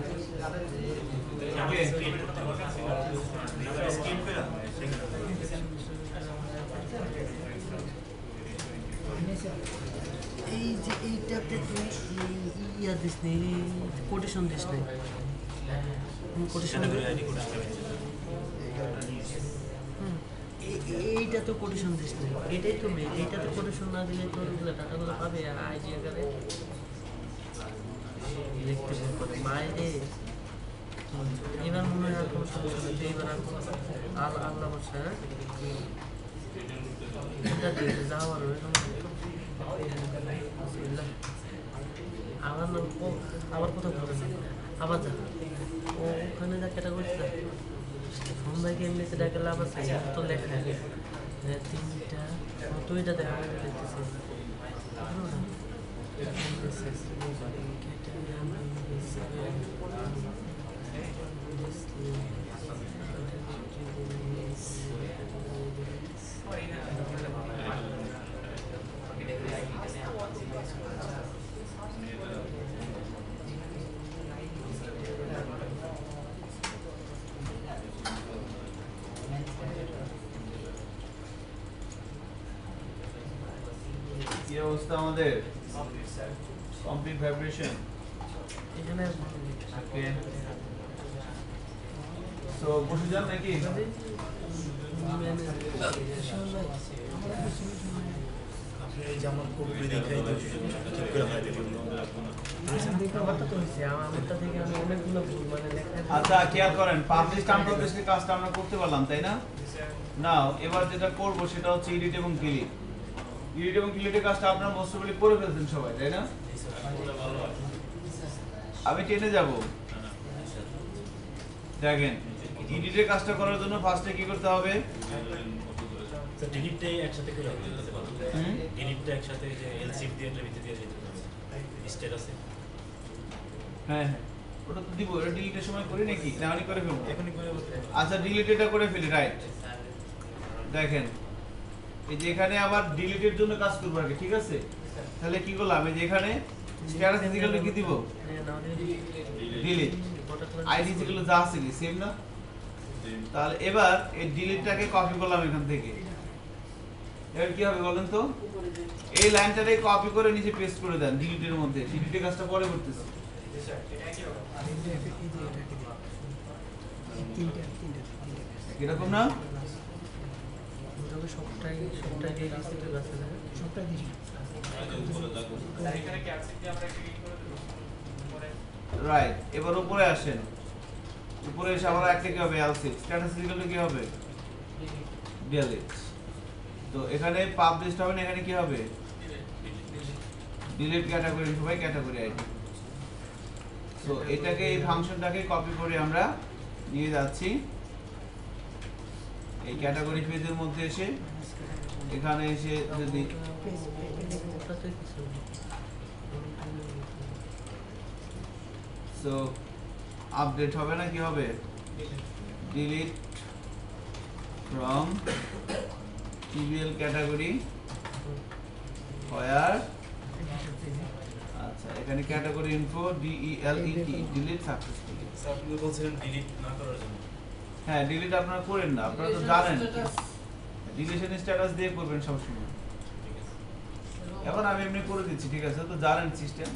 এই যে এইটাতে তুই ইয়া দিস নি কোটেশন দিস নি কোটেশন এইটা তো কোটেশন দিস নি এটাই তো মেন এইটা তো কোটেশন না দিলে তোর টাকাগুলো পাবে আর আইডি আকারে দেখতে পাবে বাইরে এবার মনে হয় আর কোনো সমস্যা নেই এইবার আর আল্লাহ বলছে হ্যাঁ এটা দিয়ে যাওয়ার আমার নাম ও আবার কোথাও বলতে আবার যা ও ওখানে যা ক্যাটাগরি যা সন্ধ্যাকে এমনিতে ডাকে লাভ আছে তো লেখা তিনটা তো এটা দেখা দেখতেছি কি অবস্থা আমাদের কমপ্লিট ভাইব্রেশন এখানে ওকে সো বসে যান নাকি আপনি এই জামার কোডগুলি দেখাই তো ঠিক করে হয় দেখুন আমারটা তো হয়েছে আমারটা থেকে আমি অনেকগুলো ভুল মানে লেখা আচ্ছা খেয়াল করেন পাবলিশ আনপাবলিশড কাজটা আমরা করতে পারলাম তাই না নাও এবার যেটা করব সেটা হচ্ছে এডিট এবং ডিলিট এডিট এবং ডিলিটের কাজটা আপনারা মোস্ট প্রবাবলি করে ফেলছেন সবাই তাই না আমি টেনে যাব দেখেন এডিটের কাজটা করার জন্য ফার্স্টে কি করতে হবে তো ডিলিটটাই একসাথে করে হবে ডিলিটটা একসাথে যে এলসিফ দিয়ে এটা ভিতরে দিয়ে দিতে হবে স্ট্যাটাসে হ্যাঁ হ্যাঁ ওটা তো দিব এটা ডিলিটের সময় করি নাকি না আমি করে ফেলবো এখনই করে বলতে আচ্ছা ডিলিট এটা করে ফেলি রাইট দেখেন এই যে এখানে আবার ডিলিটের জন্য কাজ করব আগে ঠিক আছে তাহলে কি করলাম এই যে এখানে স্ট্যাটাস ইকুয়াল কি দিব ডিলিট আইডি যেগুলো যা আছে কি সেম না তাহলে এবার এই ডিলিটটাকে কপি করলাম এখান থেকে এবার কি হবে বলেন তো এই লাইনটাকে কপি করে নিচে পেস্ট করে দেন ডিলিটের মধ্যে ডিলিটের কাজটা পরে করতেছি এরকম না সবটাই দিয়ে দিচ্ছি তো গাছে সবটাই দিচ্ছি এখানে ক্যাপশন দিয়ে আমরা একটা ক্লিক করে দেব পরে রাইট এবার উপরে আসেন উপরে এসে আবার একটা কি হবে এলসিফ স্ট্যাটাস ইকুয়াল কি হবে ডিলিট তো এখানে পাবলিশড হবে না এখানে কি হবে ডিলিট ক্যাটাগরি সবাই ক্যাটাগরি আইডি সো এটাকে এই ফাংশনটাকে কপি করে আমরা নিয়ে যাচ্ছি এই ক্যাটাগরি পেজের মধ্যে এসে এখানে এসে যদি সো আপডেট হবে না কি হবে delete from TBL category where আচ্ছা এখানে category info D E L E T E delete successfully sir আপনি বলছিলেন ডিলিট না করার জন্য হ্যাঁ ডিলিট আপনারা করেন না আপনারা তো জানেন ডিলিশন স্ট্যাটাস দিয়ে করবেন সব সময় এখন আমি এমনি করে দিচ্ছি ঠিক আছে তো জানেন সিস্টেম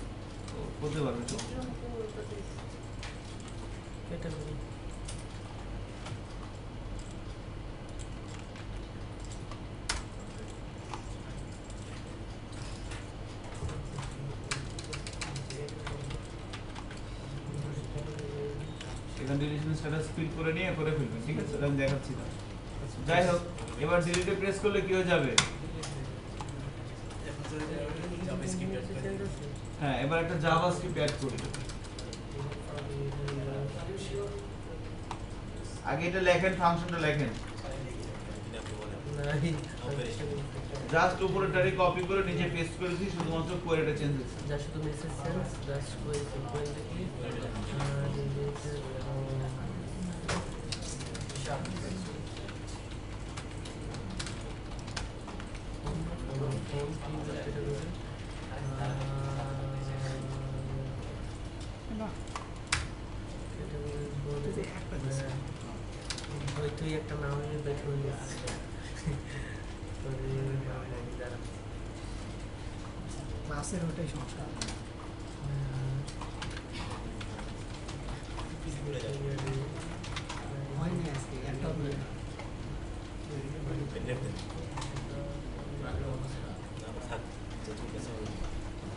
তো করতে পারবেন তো এখানে ডিলিশন স্ট্যাটাস ফিল করে নিয়ে করে ফেলবেন, ঠিক আছে? এটা আমি দেখাচ্ছি না। যাই হোক, এবার ডিলিটে প্রেস করলে কি হয়ে যাবে? হ্যাঁ, এবার একটা জাভাস্ক্রিপ্ট অ্যাড করি। আগে এটা লেখেন, ফাংশনটা লেখেন, জাস্ট উপরেটারি কপি করে নিচে পেস্ট করে দিই, শুধুমাত্র কোয়েরিটা চেঞ্জ হচ্ছে। জাস্ট শুধু মেসেজ সেন্স জাস্ট কোয়েরি দেখি তুই একটা নাম বের করে নিচ্ছিস ক্লাসের ওটাই সমস্যা। হয়নি আজকে একটা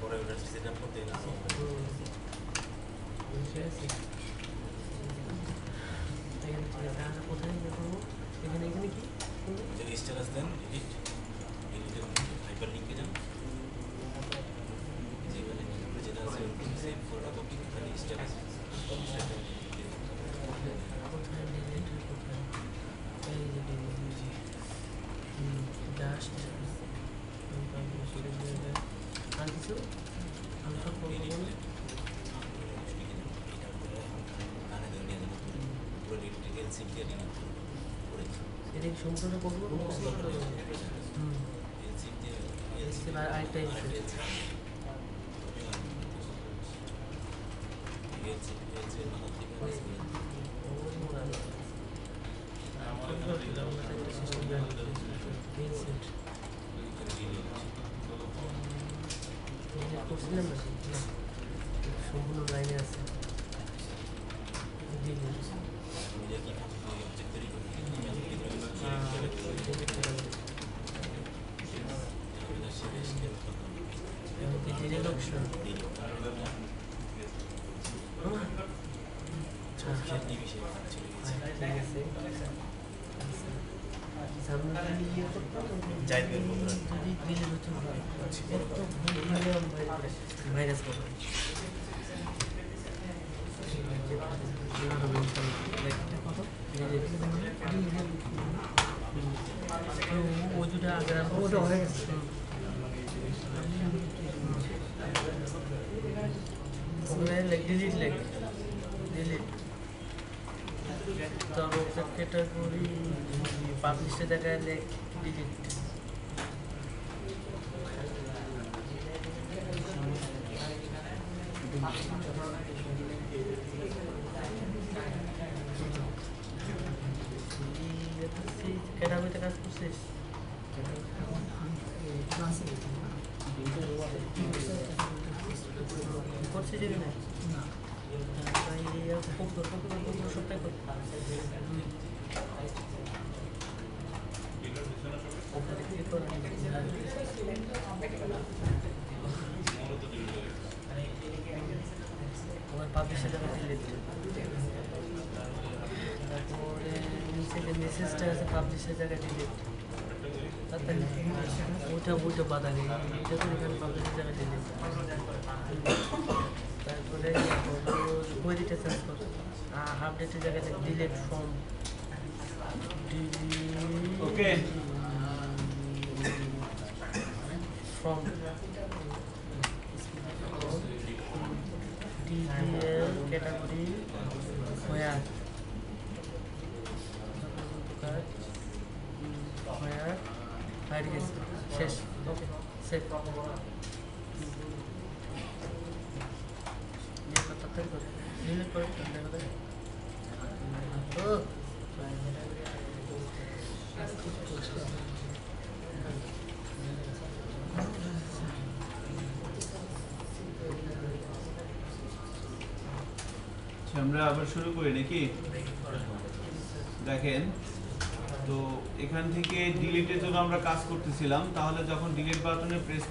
পরে ওটা সেট আপ করতে কোথায় করবো? এখানে এখানে কি স্ট্যাটাস দেন, এডিট এডিটের হাইপার লিংকে যান, যেখানে যেটা আছে সেভ ফটোটা কপি এখানে স্ট্যাটাস কোথায় ডিলিট কোথায় এই যে ডিলিট জাস্ট আর কিছু আমি সব করবো এটা কি সম্পূর্ণ করবো আরেকটা করছিলাম না, সম্পূর্ণ লাইনে আছে। ভাইরাস করবে ওই দুটা আগে ওটা হয়ে গেছে। ডিলিট লেখ ডিলিট তারপর ক্যাটাগরি পাবলিশে দেখায় লেখ ডিলিট ক্যাটাগরিতে কাজ করছিস করছিস এখানে সবটাই কর আমার পাবলিশের জায়গা ডিলিট তারপরে নিচে যে মেসেজটা আছে পাবলিশের জায়গায় ডিলিট তাড়াতাড়ি ওইটা বাধা নেই এটা তো এখানে পাবলিশের জায়গায় ডিলিট তারপরে কোয়েরিটা চেঞ্জ কর আপডেটের জায়গাতে delete from okay from DL category where where বাইরে গেছে শেষ ওকে সেভ তাড়াতাড়ি করে ডিলিট করে দেখা যায় ও আমরা আবার শুরু করি নাকি? দেখেন তো এখান থেকে ডিলিটের জন্য আমরা কাজ করতেছিলাম, তাহলে যখন ডিলিট বাটনে প্রেস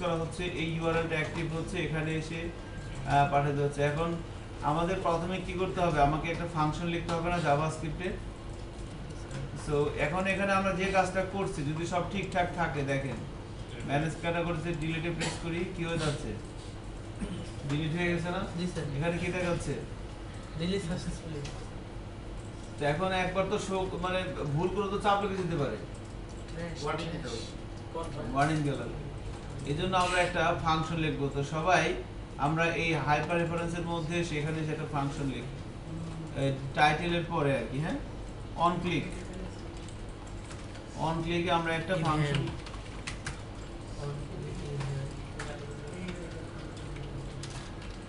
করা হচ্ছে এই ইউআরএলটা অ্যাক্টিভ হচ্ছে, এখানে এসে পাঠাতে হচ্ছে। এখন আমাদের প্রথমে কি করতে হবে, আমাকে একটা ফাংশন লিখতে হবে না জাভাস্ক্রিপ্টে। সো এখন এখানে আমরা যে কাজটা করছি যদি সব ঠিকঠাক থাকে, দেখেন ম্যানেজ ক্যাটাগরিতে ডিলিটে প্রেস করি, কি হয়ে যাচ্ছে, ডিলিট হয়ে গেছে না? জি স্যার। এখানে কি দেখাচ্ছে, ডিলিট সাকসেসফুলি। তো এখন একবার তো শো মানে ভুল করে তো চাপ লিখে দিতে পারে, ওয়ার্ডিং দিতে হবে। ওয়ার্নিং গেল। এই জন্য আমরা একটা ফাংশন লিখবো। তো সবাই আমরা এই হাইপার রেফারেন্সের মধ্যে সেখানে সেটা ফাংশন লিখি টাইটেলের পরে আর কি। হ্যাঁ, অন ক্লিকে আমরা একটা ফাংশন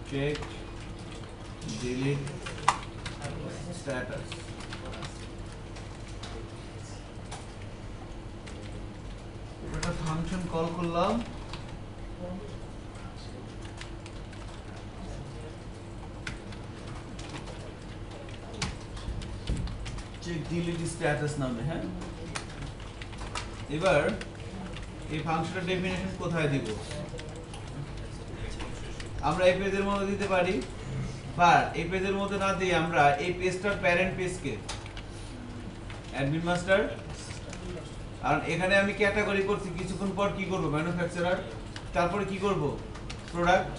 চেক ডিলিট স্ট্যাটাস, একটা ফাংশন কল করলাম, চেক ডিলিট স্ট্যাটাস নামে। হ্যাঁ, এবার এই ফাংশনের ডেফিনেশন কোথায় দিব, আমরা এই পেজের মধ্যে দিতে পারি, বাট এই পেজের মধ্যে না দিয়ে আমরা এই পেজটার প্যারেন্ট পেজকে অ্যাডমিন মাস্টার, আর এখানে আমি ক্যাটাগরি করছি, কিছুক্ষণ পর কি করব, ম্যানুফ্যাকচারার, তারপরে কি করব, প্রোডাক্ট,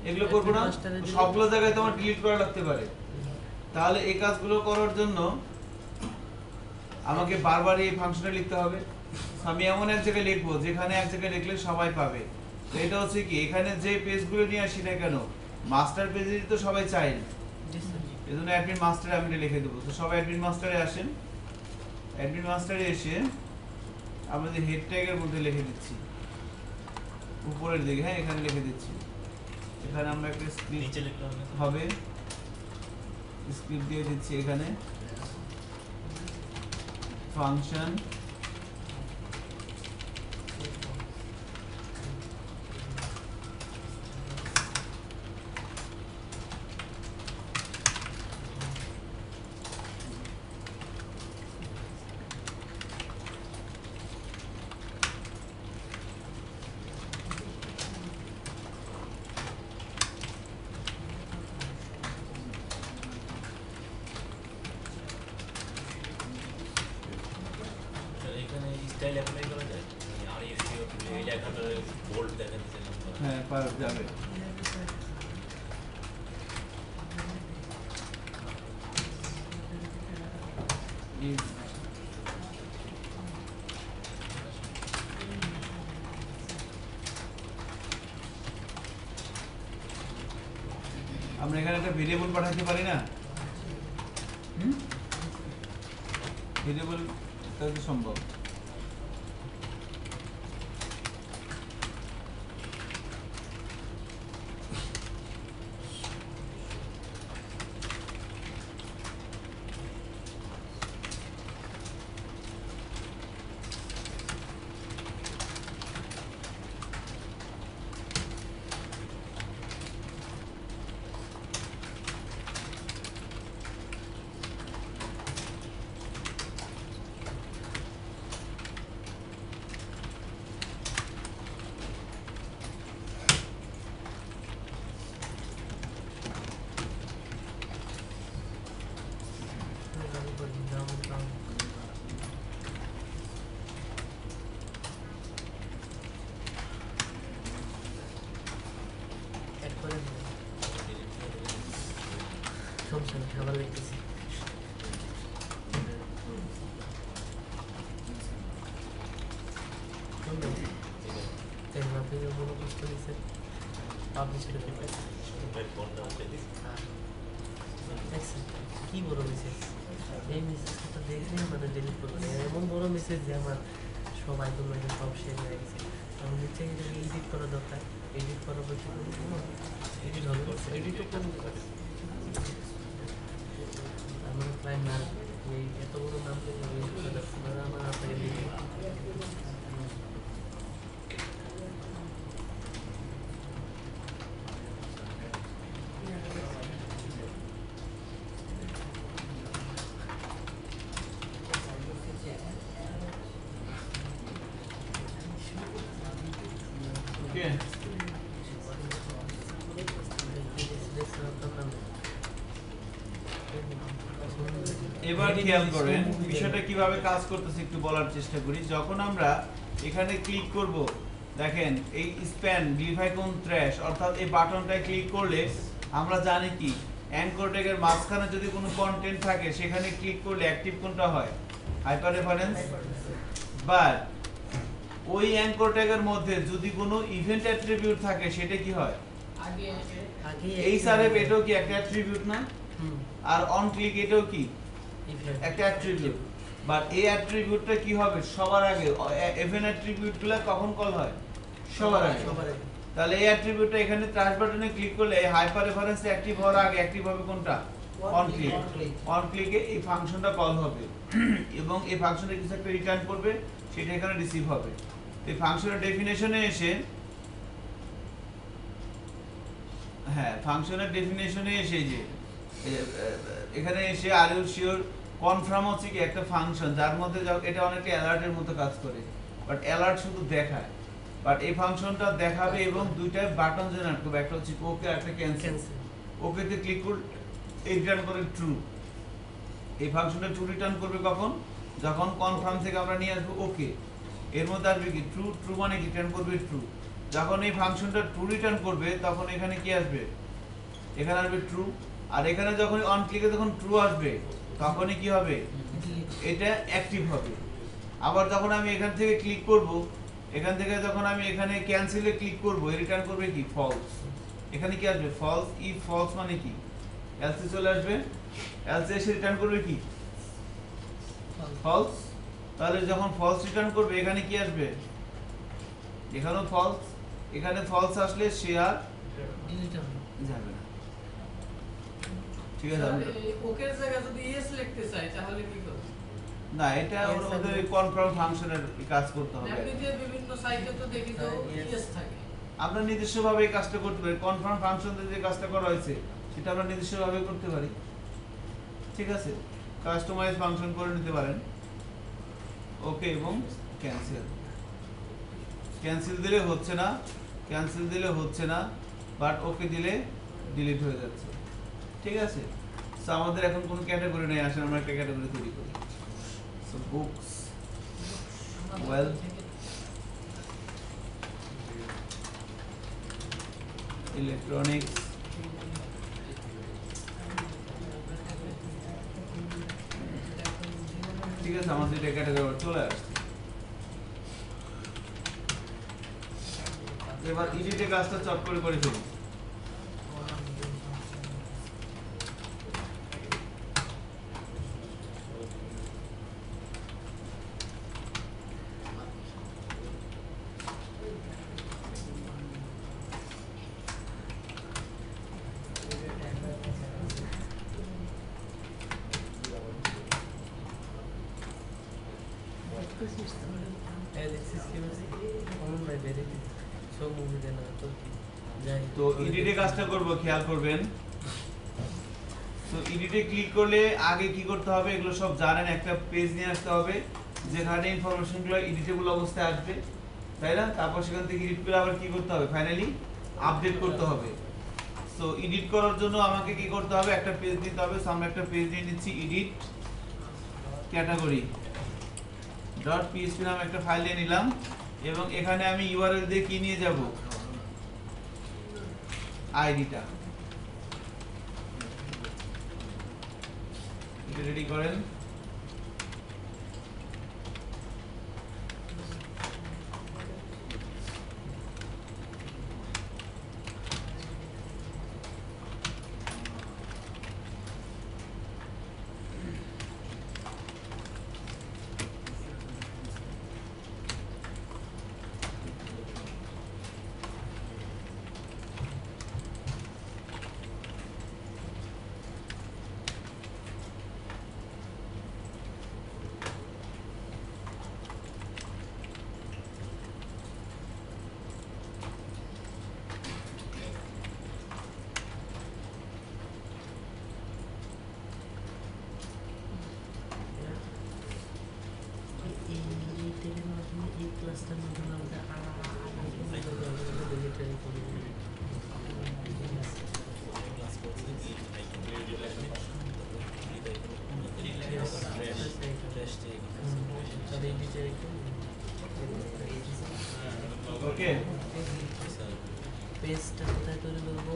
এগুলো করব না, সবগুলো জায়গায় তোমার ডিলিট করা লাগতে পারে। তাহলে এই কাজগুলো করার জন্য আমাকে বারবার এই ফাংশনে লিখতে হবে। আমি এমন এক জায়গায় লিখবো যেখানে এক জায়গায় লিখলে সবাই পাবে। তো এটা হচ্ছে কি, এখানে যে পেজগুলো নিয়ে আসি না কেন, মাস্টার পেজে তো সবাই চাই, এজন্য অ্যাডমিন মাস্টারে আমি এটা লিখে দেবো। তো সবাই অ্যাডমিন মাস্টারে আসেন, অ্যাডমিন মাস্টারে এসে আমরা যে হেড ট্যাগের মধ্যে লিখে দিচ্ছি উপরের দিকে। হ্যাঁ, এখানে লিখে দিচ্ছি, এখানে আমরা একটা স্ক্রিপ্ট নিচে লিখতে হবে, স্ক্রিপ্ট দিয়ে দিচ্ছি এখানে ফাংশন এখানে স্টাইল অ্যাপ্লাই করা যায়, আর ইউসি এই লেখাটা বোল্ড দেখা যাচ্ছে না। হ্যাঁ পার যাবে। আমরা এখানে একটা ভেরিয়েবল পাঠাতে পারি না, ভেরিয়েবল কাজ সম্ভব। সমস্যা নেই, আবার লিখতেছি। কি বড় মেসেজ, এই মেসেজটা দেখলে মানে ডিলিট করবে, এমন বড় মেসেজ যে আমার সব আইকন সব শেষ হয়ে গেছে। আমি নিচে এটাকে এডিট করা দরকার, এডিট করার পর এডিট হবে, এডিটও করবো। আমার ক্লায়েন্ট না এই এত বড় নাম আমার আপনাকে দিয়ে Okay. এবার খেয়াল করেন বিষয়টা কিভাবে কাজ করতেছে একটু বলার চেষ্টা করি। যখন আমরা এখানে ক্লিক করব, দেখেন এই স্প্যান ডিভাই কোন ট্র্যাশ অর্থাৎ এই বাটনটায় ক্লিক করলে আমরা জানি কি অ্যাঙ্কর ট্যাগের মাঝখানে যদি কোনো কন্টেন্ট থাকে সেখানে ক্লিক করলে অ্যাক্টিভ কোনটা হয়? Hyper reference. বাট ওই অ্যাঙ্কর ট্যাগের মধ্যে যদি কোনো ইভেন্ট অ্যাট্রিবিউট থাকে সেটা কি হয়? আগে এই সারে এটাও কি একটা অ্যাট্রিবিউট না? আর অন ক্লিক এটাও কি একটা অ্যাট্রিবিউট। বাট এই অ্যাট্রিবিউটটা কি হবে সবার আগে? ইভেন্ট অ্যাট্রিবিউটগুলো কখন কল হয়? সবার আগে। তাহলে এই অ্যাট্রিবিউটটা এখানে ট্রাশ বাটনে ক্লিক করলে এই হাইপার রেফারেন্স অ্যাক্টিভ হওয়ার আগে অ্যাক্টিভ হবে কোনটা? On click. অন ক্লিকে এই ফাংশনটা কল হবে এবং এই ফাংশনে কিছু একটা রিটার্ন করবে, সেটা এখানে রিসিভ হবে। এই ফাংশনের ডেফিনেশনে এসে ফাংশনের ডেফিনেশনে এসে যে এখানে এসে আর ইউ শিওর কনফার্ম হচ্ছে কি একটা ফাংশন যার মধ্যে এটা অনেকটা অ্যালার্টের মতো কাজ করে, বাট অ্যালার্ট শুধু দেখায়। বাট এই ফাংশনটা দেখাবে এবং দুইটা বাটন জেনারেট করবে, একটা হচ্ছে ওকে আর একটা ক্যান্সেল। ওকেতে ক্লিক করে রিটার্ন করে ট্রু। এই ফাংশনটা ট্রু রিটার্ন করবে কখন? যখন কনফার্ম থেকে আমরা নিয়ে আসবো ওকে, এর মধ্যে আসবে কি ট্রু। ট্রু মানে রিটার্ন করবে ট্রু। যখন এই ফাংশনটা ট্রু রিটার্ন করবে তখন এখানে কি আসবে? এখানে আসবে ট্রু। আর এখানে যখন অন ক্লিকে যখন ট্রু আসবে তখনই কি হবে? এটা অ্যাক্টিভ হবে। আবার যখন আমি এখান থেকে ক্লিক করব, এখান থেকে যখন আমি এখানে ক্যান্সেলে ক্লিক করব, রিটার্ন করবে কি? ফলস। এখানে কি আসবে? ফলস। ইফ ফলস মানে কি? এলসে চলে আসবে। এলসে এসে রিটার্ন করবে কি? ফলস। তাহলে যখন ফলস রিটার্ন করবে এখানে কি আসবে? এখানেও ফলস। এখানে ফলস আসলে সে আর যাবে না। ঠিক আছে? ওকে এর জায়গায় যদি ইয়েস লিখতে চাই তাহলে কি করব? না, এটা ওদের কনফার্ম ফাংশনের কাজ করতে হবে। আপনি যে বিভিন্ন সাইটে তো দেখি তো ইয়েস থাকে। আমরা নিজস্বভাবে এই কাজটা করতে পারি। কনফার্ম ফাংশন দিয়ে যে কাজটা করা হয়েছে সেটা আমরা নিজস্বভাবে করতে পারি। ঠিক আছে? কাস্টমাইজ ফাংশন করে নিতে পারেন। ওকে এবং ক্যান্সেল। ক্যান্সেল দিলে হচ্ছে না, ক্যান্সেল দিলে হচ্ছে না, বাট ওকে দিলে ডিলিট হয়ে যাচ্ছে। ঠিক আছে? সো আমাদের এখন কোনো ক্যাটাগরি নেই, আসলে আমরা একটা ক্যাটাগরি তৈরি করি। সো বুকস, ওয়েল, ইলেকট্রনিক্স, ঠিক আছে? আমাদের এটা ক্যাটাগরি চলে আসছে। এবার এডিটে কাজটা চট করে করে ফেলি। তো এডিটে কাজটা করব, খেয়াল করবেন। তো এডিটে ক্লিক করলে আগে কি করতে হবে? এগুলো সব জানেন, একটা পেজ নিয়ে আসতে হবে যেখানে ইনফরমেশনগুলো এডিটেবল অবস্থায় আসবে, তাই না? তারপর সেখান থেকে এডিট করে আবার কি করতে হবে? ফাইনালি আপডেট করতে হবে। সো এডিট করার জন্য আমাকে কি করতে হবে? একটা পেজ নিতে হবে। সো আমরা একটা পেজ নিয়ে নিচ্ছি, এডিট ক্যাটাগরি ডট পিএইচপি নামে একটা ফাইল নিয়ে নিলাম এবং এখানে আমি ইউআরএল দিয়ে কি নিয়ে যাব? আইডিটা। এটা রেডি করেন। এডিটে রেখে ওকে পেজটা কোথায় তৈরি করবো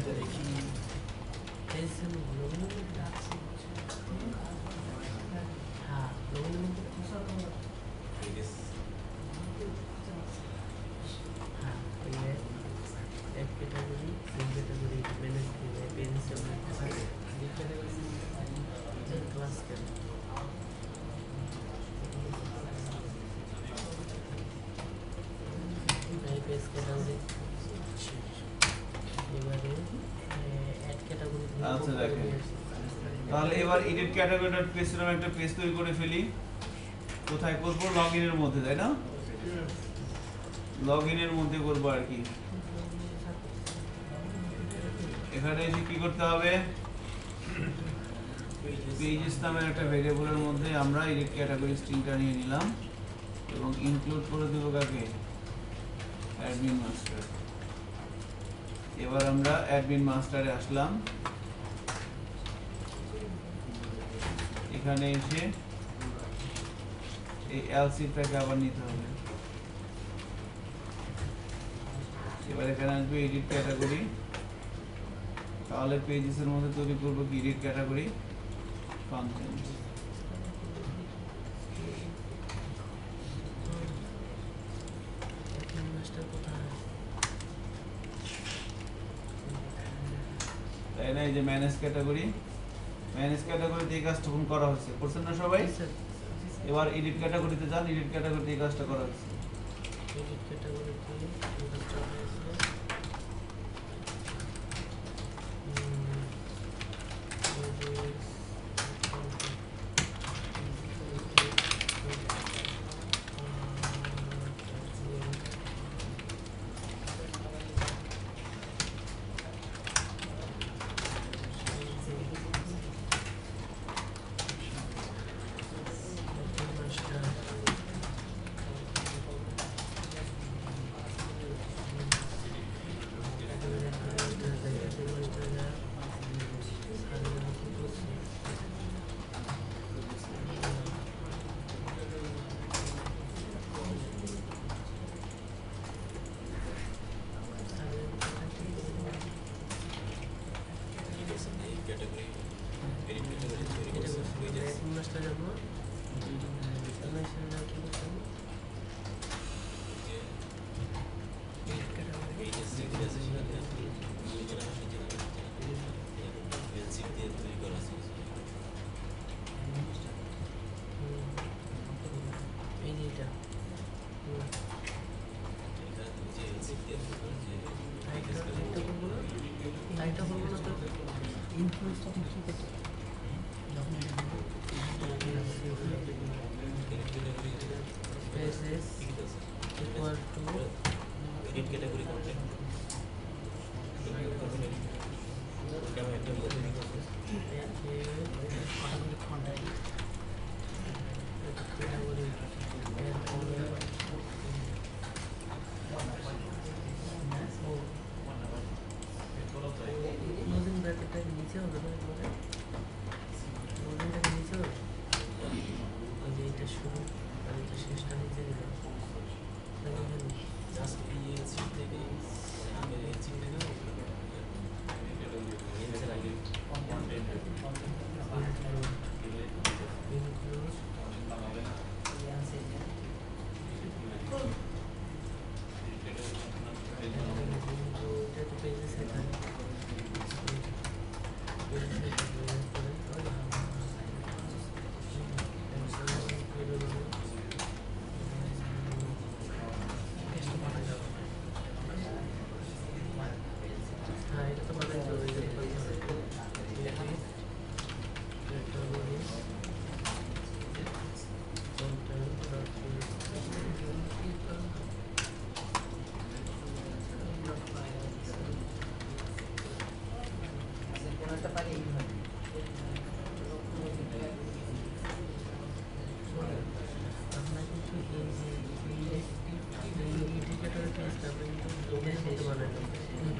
দেখি পেজ লগইন হ্যাঁ লগইন হ্যাঁ এক ক্যাটাগরি তিন ক্যাটাগরি ম্যানেজ পেজ ক্লাস কেন পেজ ক্যাটাগরি এবারে অ্যাড ক্যাটাগরি আচ্ছা দেখেন তাহলে এবার এডিট ক্যাটাগরি ডট পেজ নামে একটা পেজ তৈরি করে ফেলি কোথায় করব লগইনের মধ্যে তাই না লগইনের মধ্যে করব আর কি এখানে এসে কি করতে হবে পেজেস নামের একটা ভেরিয়েবলের মধ্যে আমরা এডিট ক্যাটাগরি স্ট্রিংটা নিয়ে নিলাম এবং ইনক্লুড করে দেব কাকে অ্যাডমিন মাস্টার এবার আমরা অ্যাডমিন মাস্টারে আসলাম এখানে এসে এই এলসিটাকে আবার নিতে হবে এবার এখানে আসবে এডিট ক্যাটাগরি তাহলে পেজেসের মধ্যে তৈরি করব কি এডিট ক্যাটাগরি ফাংশন তাই না এই যে ম্যানেজ ক্যাটাগরিতে এই কাজটা করা হচ্ছে করছেন না সবাই এবার এডিট ক্যাটাগরিতে যান এডিট ক্যাটাগরিতে এই কাজটা করা হচ্ছে এডিট ক্যাটাগরিতে এই কাজটা হয়েছে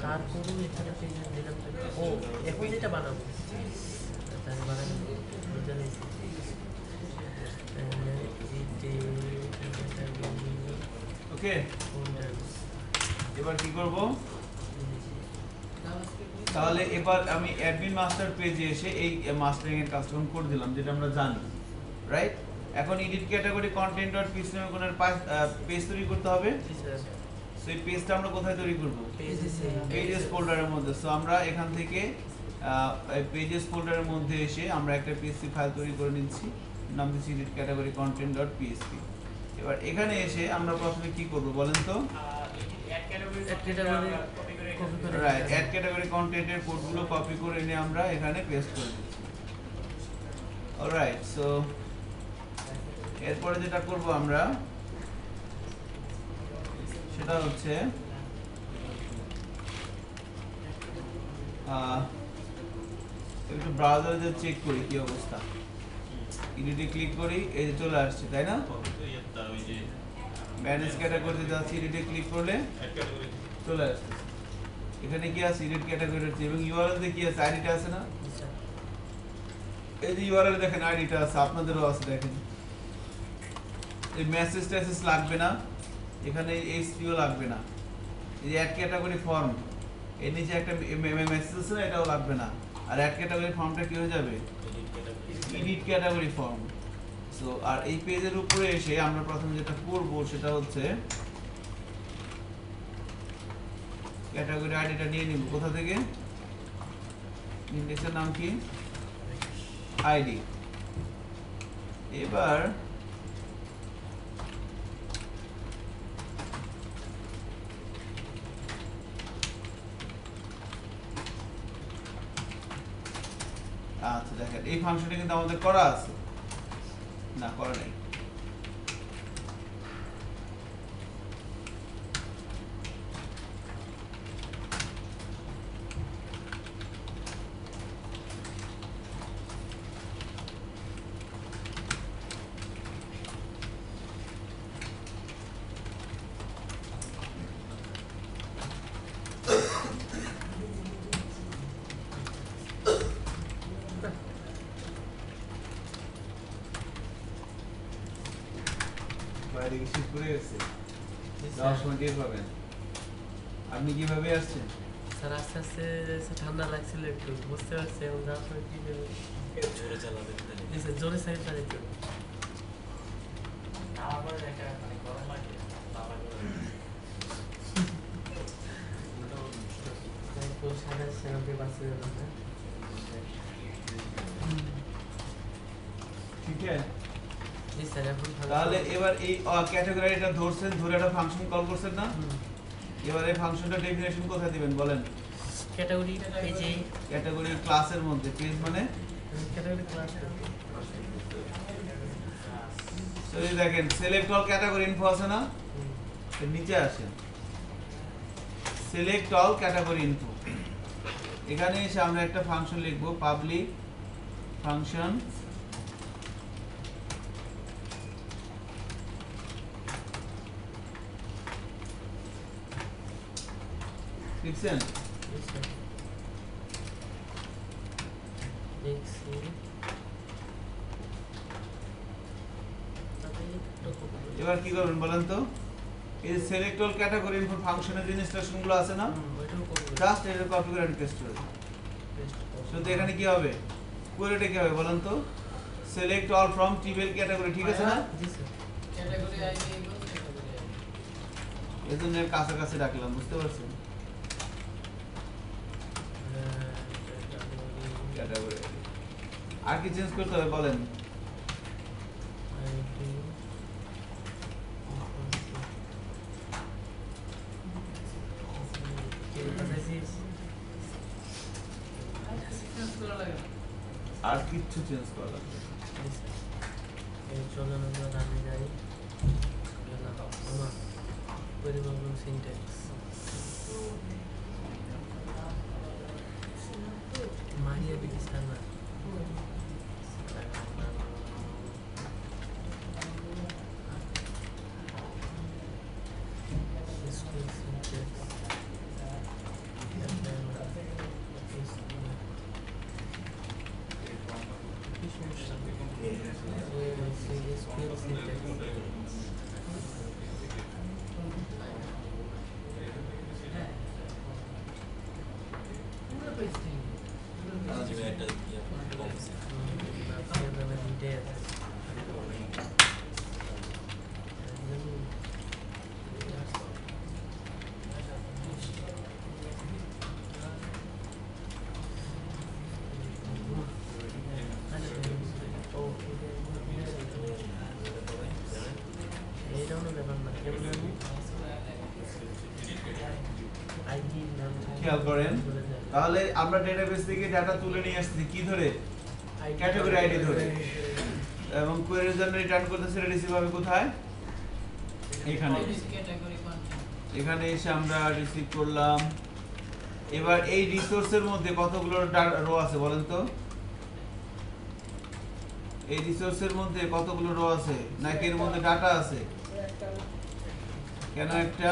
তারপরেও এখানে পেজ দিলাম ও এখন যেটা বানাবো তাহলে বানাবো ওকে, এবার কি করব, তাহলে এবার আমি অ্যাডমিন মাস্টার পেজে এসে এই মাস্টারিং এর কাস্টম করে দিলাম যেটা আমরা জানি, রাইট? এখন edit category content dot PS নামে কোন পেজ তৈরি করতে হবে। সো এই পেজটা আমরা কোথায় তৈরি করব? পেজেস ফোল্ডারের মধ্যে। সো আমরা এখান থেকে পেজেস ফোল্ডারের মধ্যে এসে আমরা একটা পিএসপি ফাইল তৈরি করে নিচ্ছি, নাম দিচ্ছি edit category content dot PSP. এবার এখানে এসে আমরা প্রথমে কি করব বলেন তো? রাইট, অ্যাড ক্যাটাগরি কন্টেন্টের কোডগুলো কপি করে এনে আমরা এখানে পেস্ট করে দিচ্ছি। অলরাইট, সো এরপরে যেটা করব আমরা সেটা হচ্ছে একটু ব্রাউজারে যে চেক করি কি অবস্থা। এডিটে ক্লিক করি, এই যে চলে আসছে, তাই না? ওই যে ম্যানেজ ক্যাটাগরিতে যাচ্ছি, এডিটে ক্লিক করলে অ্যাড ক্যাটাগরি চলে আসছে। এখানে কি আছে? এডিট ক্যাটাগরি আছে এবং ইউআরএল তে কি আছে? আইডিটা আছে না? এই যে ইউআরএল দেখেন, আইডিটা আছে, আপনাদেরও আছে দেখেন। এই মেসেজ টেসেজ লাগবে না, এখানে এইচটিও লাগবে না। এই যে অ্যাড ক্যাটাগরি ফর্ম, এর নিচে একটা মেসেজ আছে না, এটাও লাগবে না। আর অ্যাড ক্যাটাগরি ফর্মটা কি হয়ে যাবে? Edit category form. সো আর এই পেজের উপরে এসে আমরা প্রথমে যেটা করব সেটা হচ্ছে ক্যাটাগরি আইডিটা নিয়ে নিব। কোথা থেকে? ইন্ডেক্সের নাম কি? আইডি। এবার আচ্ছা দেখেন, এই ফাংশনটা কিন্তু আমাদের করা আছে না? করা নেই। বাইরে কি শীত পড়ে গেছে? যাওয়ার সময় টের পাবেন। আপনি কিভাবে আসছেন? স্যার আস্তে আস্তে ঠান্ডা লাগছিল, একটু বুঝতে পারছি এখন যাওয়ার সময় কি করবো। জোরে চালাবেন জি স্যার, জোরে সাইড চালাইতে হবে। আমার পরে একটা মানে গরম লাগে বাবা করে তো সাড়ে সেখানে বাঁচতে যাবেন না। ঠিক আছে, জি স্যার, এখন তাহলে এবার এই ক্যাটাগরিটা ধরছেন, ধরে একটা ফাংশন কল করছেন না? এবার এই ফাংশনটা ডেফিনেশন কোথায় দিবেন বলেন? ক্যাটাগরি পেজে, ক্যাটাগরি ক্লাসের মধ্যে। পেজ মানে ক্যাটাগরি ক্লাস তো এই দেখেন সিলেক্ট অল ক্যাটাগরি ইনফো আছে না? এর নিচে আসেন, সিলেক্ট অল ক্যাটাগরি ইনফো। এখানে এসে আমরা একটা ফাংশন লিখবো, পাবলিক ফাংশন লিখছেন? দেখছি এবার কি করবেন বলেন তো? এই সিলেক্ট অল ক্যাটাগরি ইনফো ফাংশনের যে ইনস্ট্রাকশনগুলো আছে না, জাস্ট এটা কপি করে পেস্ট করে দিন। শুধু এখানে কি হবে? কোয়েরিটা কি হবে বলেন তো? Select all from table category, ঠিক আছে না? জি sir, category ID equal category ID. এজন্য কাছাকাছি রাখলাম, বুঝতে পারছেন? ক্যাটাগরি আর কি চেঞ্জ করতে হবে বলেন? আর কিচ্ছু চেঞ্জ করা লাগবে না। চলেন আমরা রানে যাই। আমার পরিবর্তন সিনট্যাক্স মারিয়া বিকি সার্ভার একটা কম আছে। খেয়াল করেন তাহলে আমরা ডেটাবেস থেকে ডাটা তুলে নিয়ে আসছি কি ধরে ক্যাটাগরি আইডি ধরে এবং কোয়েরির জন্য রিটার্ন করতেছি রিসিভ হবে কোথায় এখানে এখানে এসে আমরা রিসিভ করলাম এবার এই রিসোর্সের মধ্যে কতগুলো রো আছে বলেন তো এই রিসোর্সের মধ্যে কতগুলো রো আছে নাকি এর মধ্যে ডাটা আছে কেন একটা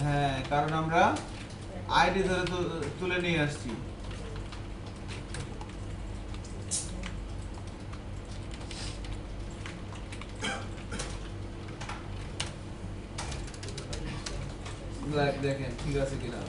হ্যাঁ কারণ আমরা আইডি ধরে তুলে নিয়ে আসছি দেখেন ঠিক আছে কিনা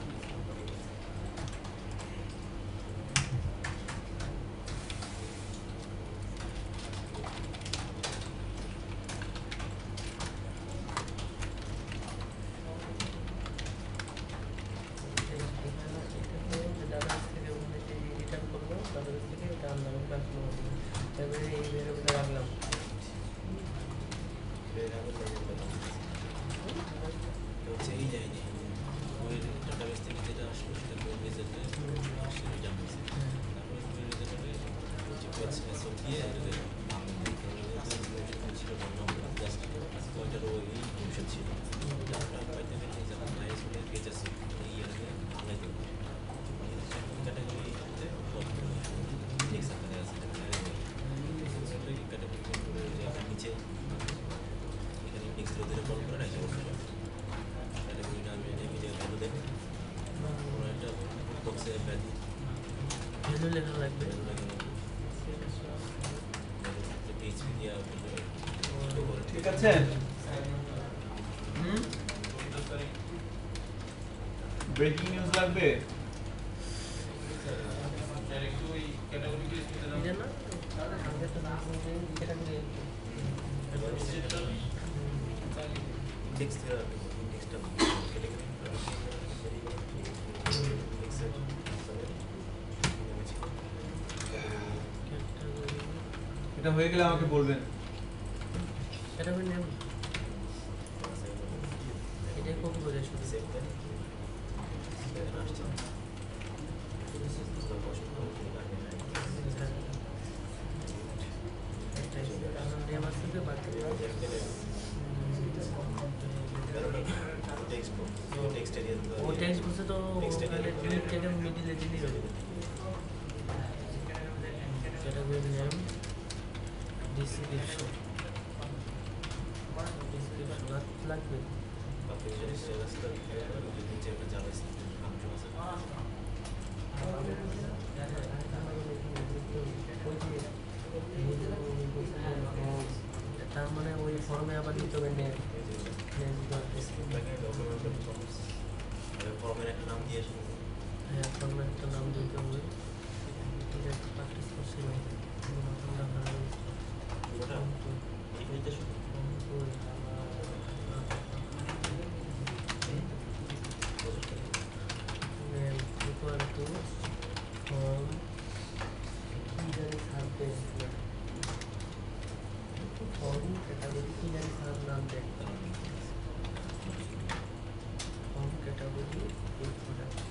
ঠিক আছে ব্রেকিং নিউজ লাগবে এটা হয়ে গেলে আমাকে বলবেন এটা হয়ে নেব এটা কপি করে শুধু সেভ করে वो टेक्स्ट बुक से तो डिलीट करके मिडिल डिलीट हो जाएगा कैटेगरी नेम डिस्क्रिप्शन লাগবে আপনি যদি স্ট্যাটাস নিচে একটা যাবে তার মানে ওই ফর্মে আবার দিতে হবে নেম ফর্মের একটা নাম দিয়ে হ্যাঁ ফর্মের একটা নাম দিতে হবে ঠিক আছে প্র্যাকটিস করছি equal to form form category की जाने साथ नाम दे form category एक प्रोडक्ट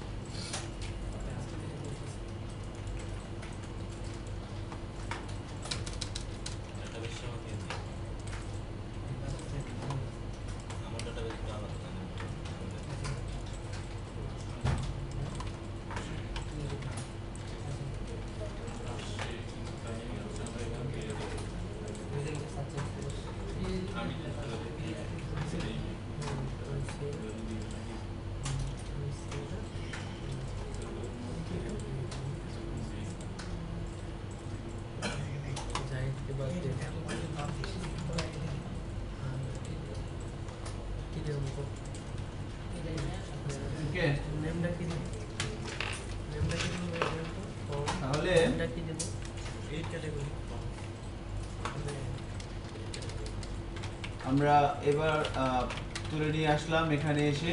নেমটা কি দেব? নেমটা কি দেব? তাহলে নেমটা কি দেব? এই ক্যাটাগরি আমরা এবার তুলে নিয়ে আসলাম এখানে এসে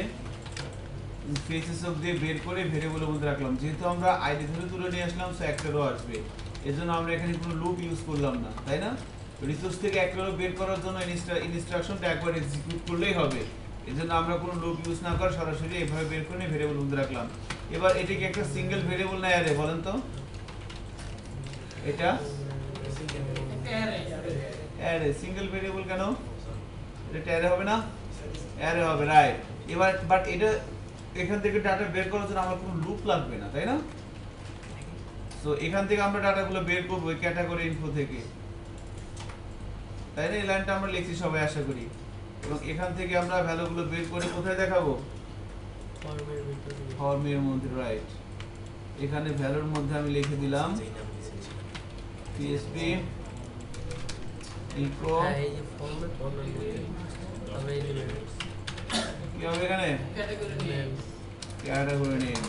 ফেসেস অফ দিয়ে বের করে ভেরিয়েবলের মধ্যে রাখলাম। যেহেতু আমরা আইডি ধরে তুলে নিয়ে আসলাম সো একটা রো আসবে, এজন্য আমরা এখানে কোনো লুপ ইউজ করলাম না, তাই না? রিসোর্স থেকে একটা রো বের করার জন্য ইনস্ট্রাকশনটা একবার এক্সিকিউট করলেই হবে, এজন্য আমরা কোনো লুপ ইউজ না করে সরাসরি এইভাবে বের করে ভেরিয়েবল মধ্যে রাখলাম। এবার এটা কি একটা সিঙ্গেল ভেরিয়েবল না অ্যারে বলেন তো? এটা অ্যারে, সিঙ্গেল ভেরিয়েবল কেন? এটা অ্যারে হবে না? অ্যারে হবে, রাইট। এবার বাট এটা এখান থেকে ডাটা বের করার জন্য আমার কোনো লুপ লাগবে না, তাই না? সো এখান থেকে আমরা ডাটাগুলো বের করব এই ক্যাটাগরি ইনফো থেকে, তাই না? এই লাইনটা আমরা লিখছি সবাই আশা করি, এবং এখান থেকে আমরা ভ্যালুগুলো বের করে কোথায় দেখাবো? ফর্মের ভিতরে ফর্মের মধ্যে, রাইট। এখানে ভ্যালুর মধ্যে আমি লিখে দিলাম PHP ইকো, হ্যাঁ এই যে ফর্মের মধ্যে তবে এই যে কি হবে এখানে? Category name category name.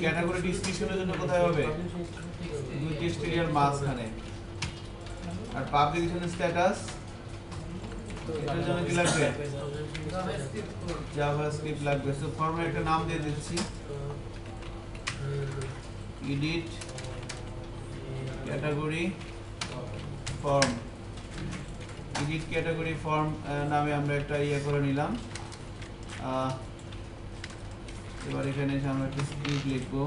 Category ডিসক্রিপশনের জন্য কোথায় হবে? দুই টেক্সট এরিয়ার মাঝখানে। আর পাবলিকেশন স্ট্যাটাস এটার জন্য কি লাগবে? জাভাস্ক্রিপ্ট লাগবে। সো ফর্মের একটা নাম দিয়ে দিচ্ছি, edit category form. Edit category form নামে আমরা একটা করে নিলাম। এবার এখানে এসে আমরা একটা স্ক্রিপ্ট লিখবো।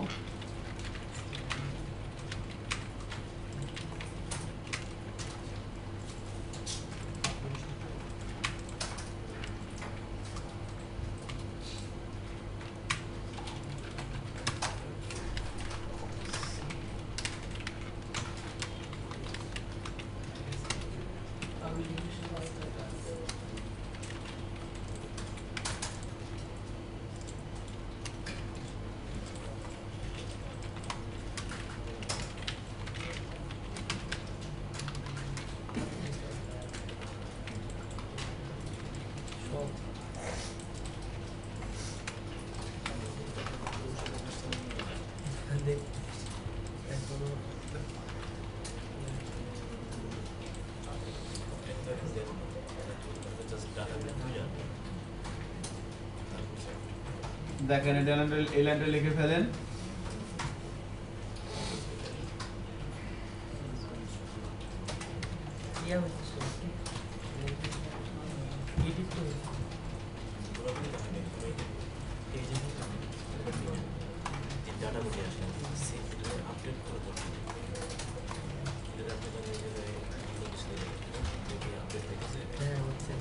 দেখেন এই লাইনটা লিখে ফেলেন। ইয়া হচ্ছে এডিট তো এই যে ডাটাগুলি আসলে সেগুলো আপডেট করে দেবো। এটা আপনি যদি আপডেট দেখেছে হ্যাঁ হচ্ছে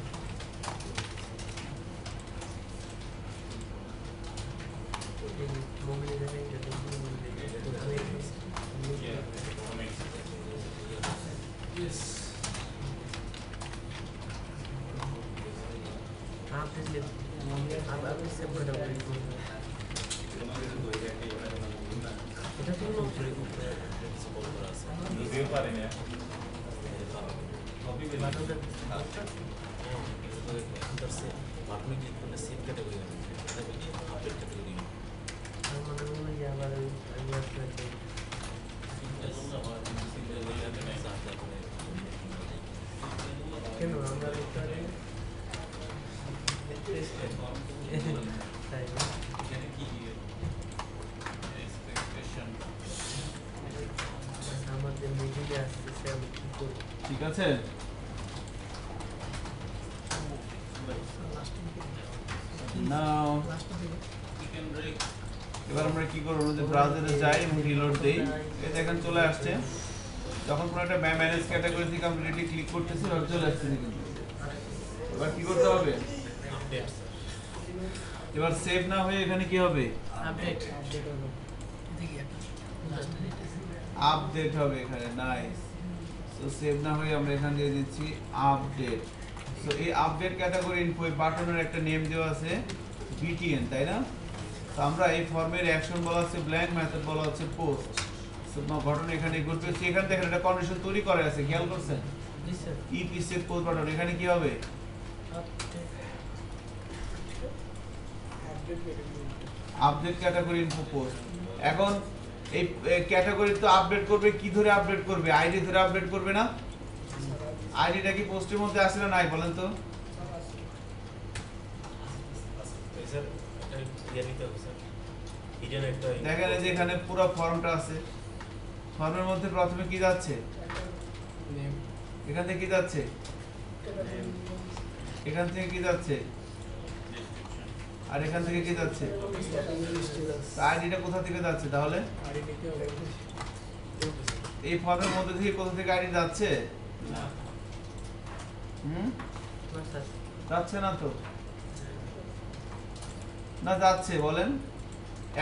মোবাইলে দেখেন যে আপনি সেভ করে দেবেন। এটা তো উপরে উপরে কিছু বল করা আছে। যদিও পারি না বাটনটা বাটনে ক্লিক করলে সেভ ক্যাটাগরি হবে, আপডেট ক্যাটাগরি হবে। আমার মনে হয় যে আবার আমি আসলে কেন আমরা দেখতে পারি তাই না? এখানে কি এক্সপেকটেশন আমাদের মিডিলে আসতেছে আমি কি করব? ঠিক আছে, নাও চিকেন ব্রেক এবার আমরা কি করব? যে ব্রাউজারে যাই এবং রিলোড দেই, এই দেখেন চলে আসছে। যখন কোনো একটা ম্যানেজ ক্যাটাগরি থেকে আমরা রেডি ক্লিক করতেছি আর চলে আসছে কিন্তু। এবার কি করতে হবে? আপডেট এবার সেভ না হয়ে এখানে কি হবে? আপডেট আপডেট হলো দেখি একটা আপডেট হবে এখানে, নাইস। সো সেভ না হয়ে আমরা এখানে দিয়ে দিচ্ছি আপডেট। সো এই আপডেট ক্যাটাগরি ইনফো বাটনের একটা নেম দেওয়া আছে BTN, তাই না? তো আমরা এই ফর্মের অ্যাকশন বলা আছে ব্ল্যাঙ্ক, মেথড বলা হচ্ছে পোস্ট। সো ঘটনা এখানে ঘটবে, এখানে দেখেন একটা কন্ডিশন তৈরি করা আছে, খেয়াল করছেন? জি স্যার ইপি সেট পোস্ট বাটন, এখানে কি হবে? Update category info post. এখন এই ক্যাটাগরি তো আপডেট করবে, কি ধরে আপডেট করবে? আইডি ধরে আপডেট করবে না? আইডিটা কি পোস্টের মধ্যে আসে না নাই বলেন তো? স্যার একটা ইয়ে দিতে হবে স্যার, হিডেন একটা দেখেন এই যে এখানে পুরো ফর্মটা আছে, ফর্মের মধ্যে প্রথমে কি যাচ্ছে? এখান থেকে কি যাচ্ছে? এখান থেকে কি যাচ্ছে? আর এখান থেকে কি যাচ্ছে? আইডিটা কোথা থেকে যাচ্ছে তাহলে? এই ফর্মের মধ্যে থেকে কোথা থেকে আইডি যাচ্ছে? যাচ্ছে না তো, না যাচ্ছে বলেন?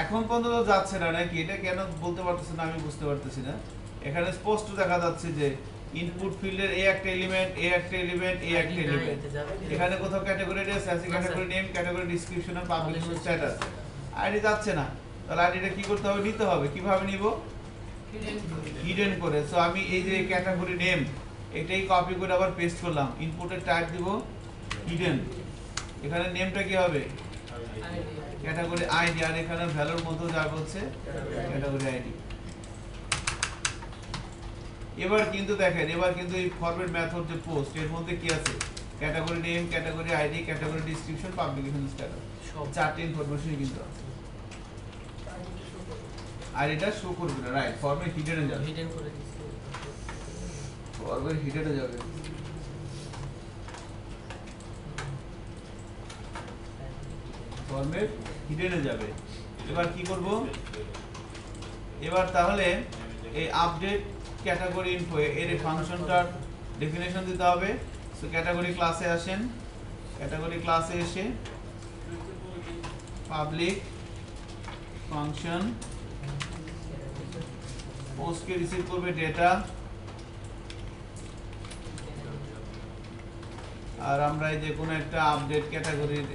এখন পর্যন্ত যাচ্ছে না নাকি? এটা কেন বলতে পারতেছে না আমি বুঝতে পারতেছি না। এখানে স্পষ্ট দেখা যাচ্ছে যে ইনপুট ফিল্ডের এই একটা এলিমেন্ট, এই একটা এলিমেন্ট, এই একটা এলিমেন্ট। এখানে কোথাও ক্যাটাগরি নেম, স্যাসি ক্যাটাগরি নেম, ক্যাটাগরি ডেসক্রিপশন আর পাবলিশিং স্ট্যাটাস। আইডি যাচ্ছে না, তাহলে আইডিটা কি করতে হবে? নিতে হবে। কিভাবে নিব? হিডেন করে। সো আমি এই যে ক্যাটাগরি নেম এটাই কপি করে আবার পেস্ট করলাম, ইনপুটের টাইপ দিব হিডেন। এখানে নেমটা কি হবে? ক্যাটাগরি আইডি, আর এখানে ভ্যালুর মধ্যে যাবে হচ্ছে ক্যাটাগরি আইডি। এবার কিন্তু দেখেন, এবার কিন্তু এই ফরম্যাট মেথড যে পোস্ট এর মধ্যে কি আছে? Category name, category ID, category description, publication status, সব চারটি ইনফরমেশন কিন্তু আছে। আর এটা শো করবে না, রাইট? ফর্মে হিডেনে যাবে, হিডেন করে দিচ্ছি। ফর্মে হিডেনে যাবে। ফর্মেট হিডেনে যাবে। এবার কি করব? এবার তাহলে এই আপডেট ক্যাটাগরি ইনফো এর ফাংশনটার ডেফিনেশন দিতে হবে। সো ক্যাটাগরি ক্লাসে আসেন, ক্যাটাগরি ক্লাসে এসে পাবলিক ফাংশন পোস্টকে রিসিভ করবে ডেটা, আর আমরা এই যে কোনো একটা আপডেট ক্যাটাগরির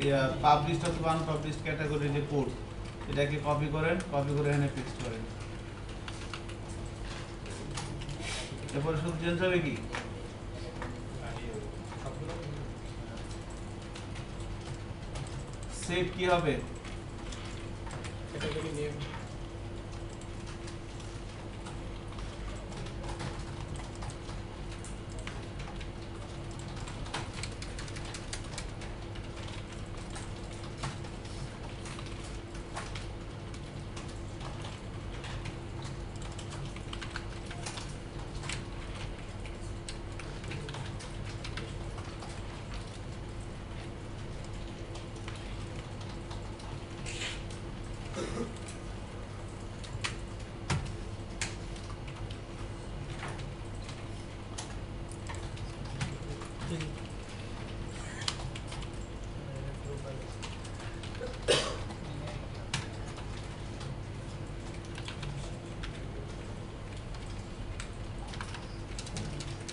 পাবলিশড অথবা আনপাবলিশড ক্যাটাগরির যে কোড এটাকে কপি করেন, কপি করে এখানে পেস্ট করেন। এরপরে শুধু চেঞ্জ হবে কি? সেভ কি হবে? ক্যাটাগরি নেম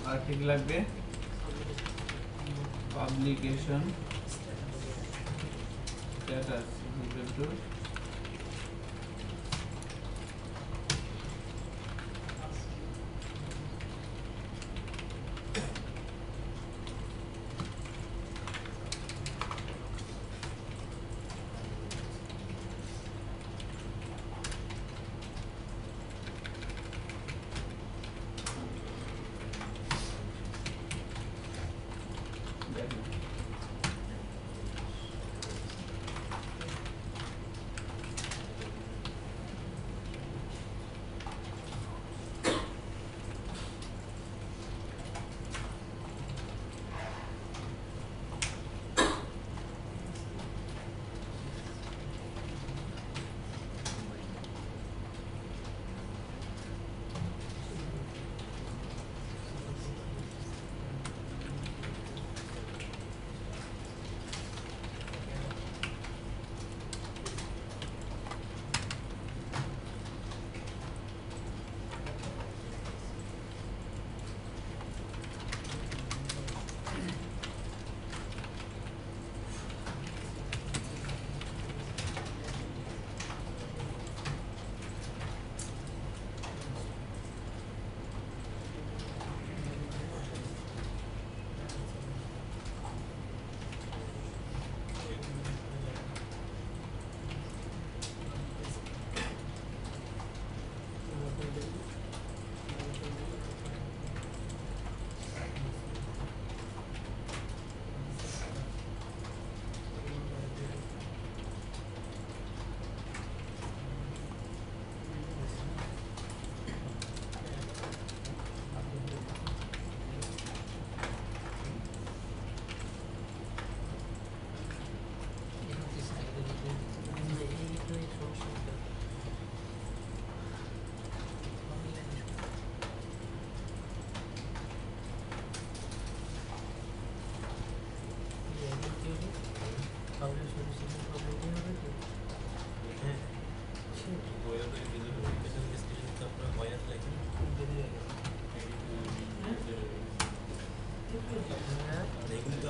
আর ঠিক লাগবে পাবলিকেশন স্ট্যাটাস ইকুয়াল টু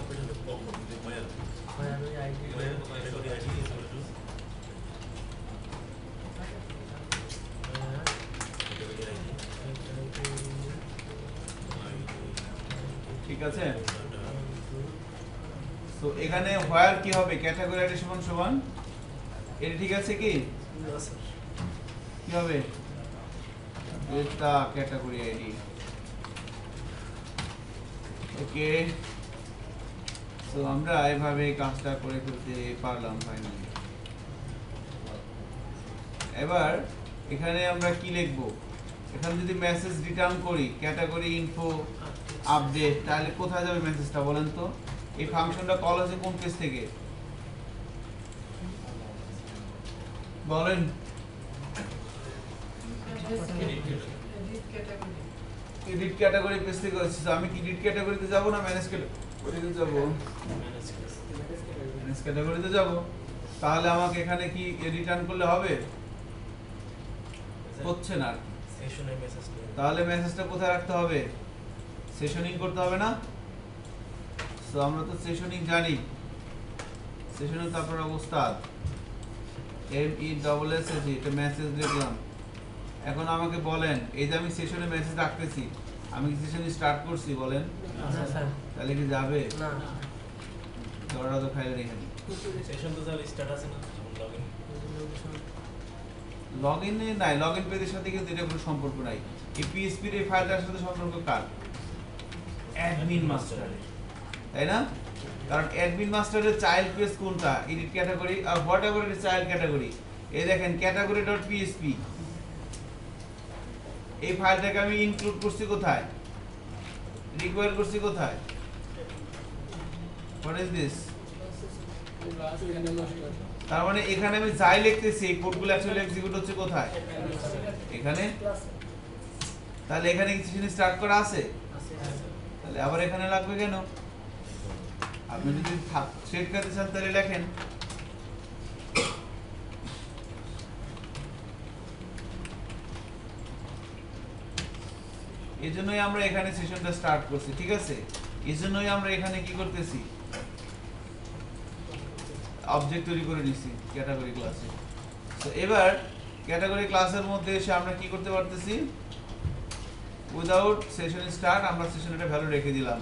আপনার সাথে কখন মায়ার হয় আর ওই ID category ID equal to category ID ঠিক আছে। তো এখানে হোয়ার কি হবে, ক্যাটাগরি আইডি সমান সমান এটা, ঠিক আছে কি কি হবে, ডেল্টা ক্যাটাগরি আইডি। ওকে, তো আমরা এভাবে কাজটা করে ফেলতে পারলাম ফাইনালি। এবার এখানে আমরা কি লিখব, এখানে যদি মেসেজ রিটার্ন করি ক্যাটাগরি ইনফো আপডেট, তাহলে কোথায় যাবে মেসেজটা বলেন তো? এই ফাংশনটা কল হচ্ছে কোন পেজ থেকে বলেন? এডিট ক্যাটাগরি পেজ থেকে হচ্ছে। আমি কি এডিট ক্যাটাগরিতে যাব না ম্যানেজ ক্যাটাগরিতে যাব? ম্যানেজ ক্যাটাগরিতে যাব। তাহলে আমাকে এখানে কি রিটার্ন করলে হবে? হচ্ছে না। সেশনের মেসেজ তাহলে মেসেজটা কোথায় রাখতে হবে? সেশনিং করতে হবে না? তো আমরা তো সেশনিং জানি, সেশনিং তো আপনার অবস্থাত MESS এটা মেসেজ লিখলাম। এখন আমাকে বলেন, এই যে আমি সেশনে মেসেজ রাখতেছি, আমি কি সেশন স্টার্ট করছি বলেন? না স্যার তাহলে কি যাবে? না ধরা তো খাইলে এখানে সেশন তো স্যার স্ট্যাটাস না লগইন লগইনে নাই, লগইন পেজের সাথে কিন্তু এটা কোনো সম্পর্ক নাই। এই PHP এর এই ফাইলটার সাথে সম্পর্ক কার? অ্যাডমিন মাস্টারের, তাই না? কারণ অ্যাডমিন মাস্টারের চাইল্ড পেজ কোনটা? এডিট ক্যাটাগরি আর হোয়াটএভার ইট চাইল্ড ক্যাটাগরি। এই দেখেন category.php, এই ফাইলটাকে আমি ইনক্লুড করছি কোথায়, রিকোয়ার করছি কোথায়? What is this? তার মানে এখানে আমি যাই লিখতেছি এই কোডগুলো অ্যাকচুয়ালি এক্সিকিউট হচ্ছে কোথায়? এখানে। তাহলে এখানে কি সেশন স্টার্ট করা আছে? তাহলে আবার এখানে লাগবে কেন? আপনি যদি সেট করতে চান তাহলে লেখেন এজন্যই আমরা এখানে সেশনটা স্টার্ট করছি, ঠিক আছে? এজন্যই আমরা এখানে কি করতেছি, অবজেক্ট তৈরি করে নিছি ক্যাটাগরি ক্লাসে। তো এবার ক্যাটাগরি ক্লাসের মধ্যে এসে আমরা কি করতে পারতেছি, উইদাউট সেশন স্টার্ট আমরা সেশনের ভ্যালু রেখে দিলাম।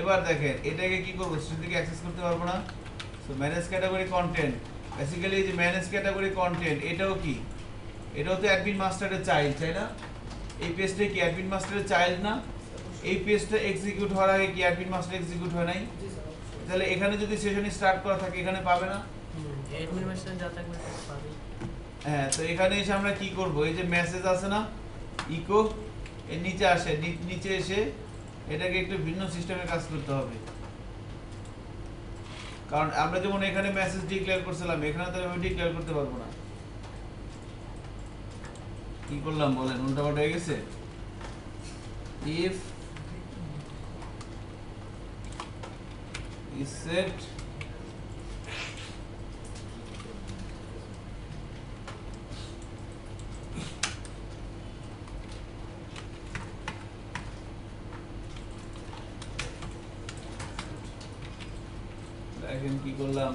এবার দেখেন এটাকে কি করব, সেশন থেকে অ্যাক্সেস করতে পারবো না। So manage category content, basically এই যে ম্যানেজ ক্যাটাগরি কন্টেন্ট, এটাও কি, এটাও তো অ্যাডমিন মাস্টারের চাইল্ড, তাই না? এই পেজটা কি অ্যাডমিন মাস্টারের চাইল্ড না? এই পেজটা এক্সিকিউট হওয়ার আগে কি অ্যাডমিন মাস্টার এক্সিকিউট হয় নাই? তাহলে এখানে যদি সেশন স্টার্ট করা থাকে এখানে পাবে না? অ্যাডমিন মাস্টার যা থাকবে তা পাবে। হ্যাঁ, তো এখানে এসে আমরা কি করব, এই যে মেসেজ আছে না ইকো, এর নিচে আসে, নিচে এসে এটাকে একটু ভিন্ন সিস্টেমে কাজ করতে হবে। কারণ আমরা যেমন এখানে মেসেজ ডিক্লেয়ার করছিলাম, এখানে তো আমি ডিক্লেয়ার করতে পারবো না। কি করলাম বলেন, উল্টাপাল্টা হয়ে গেছে। ইফ is set দেখেন কি করলাম,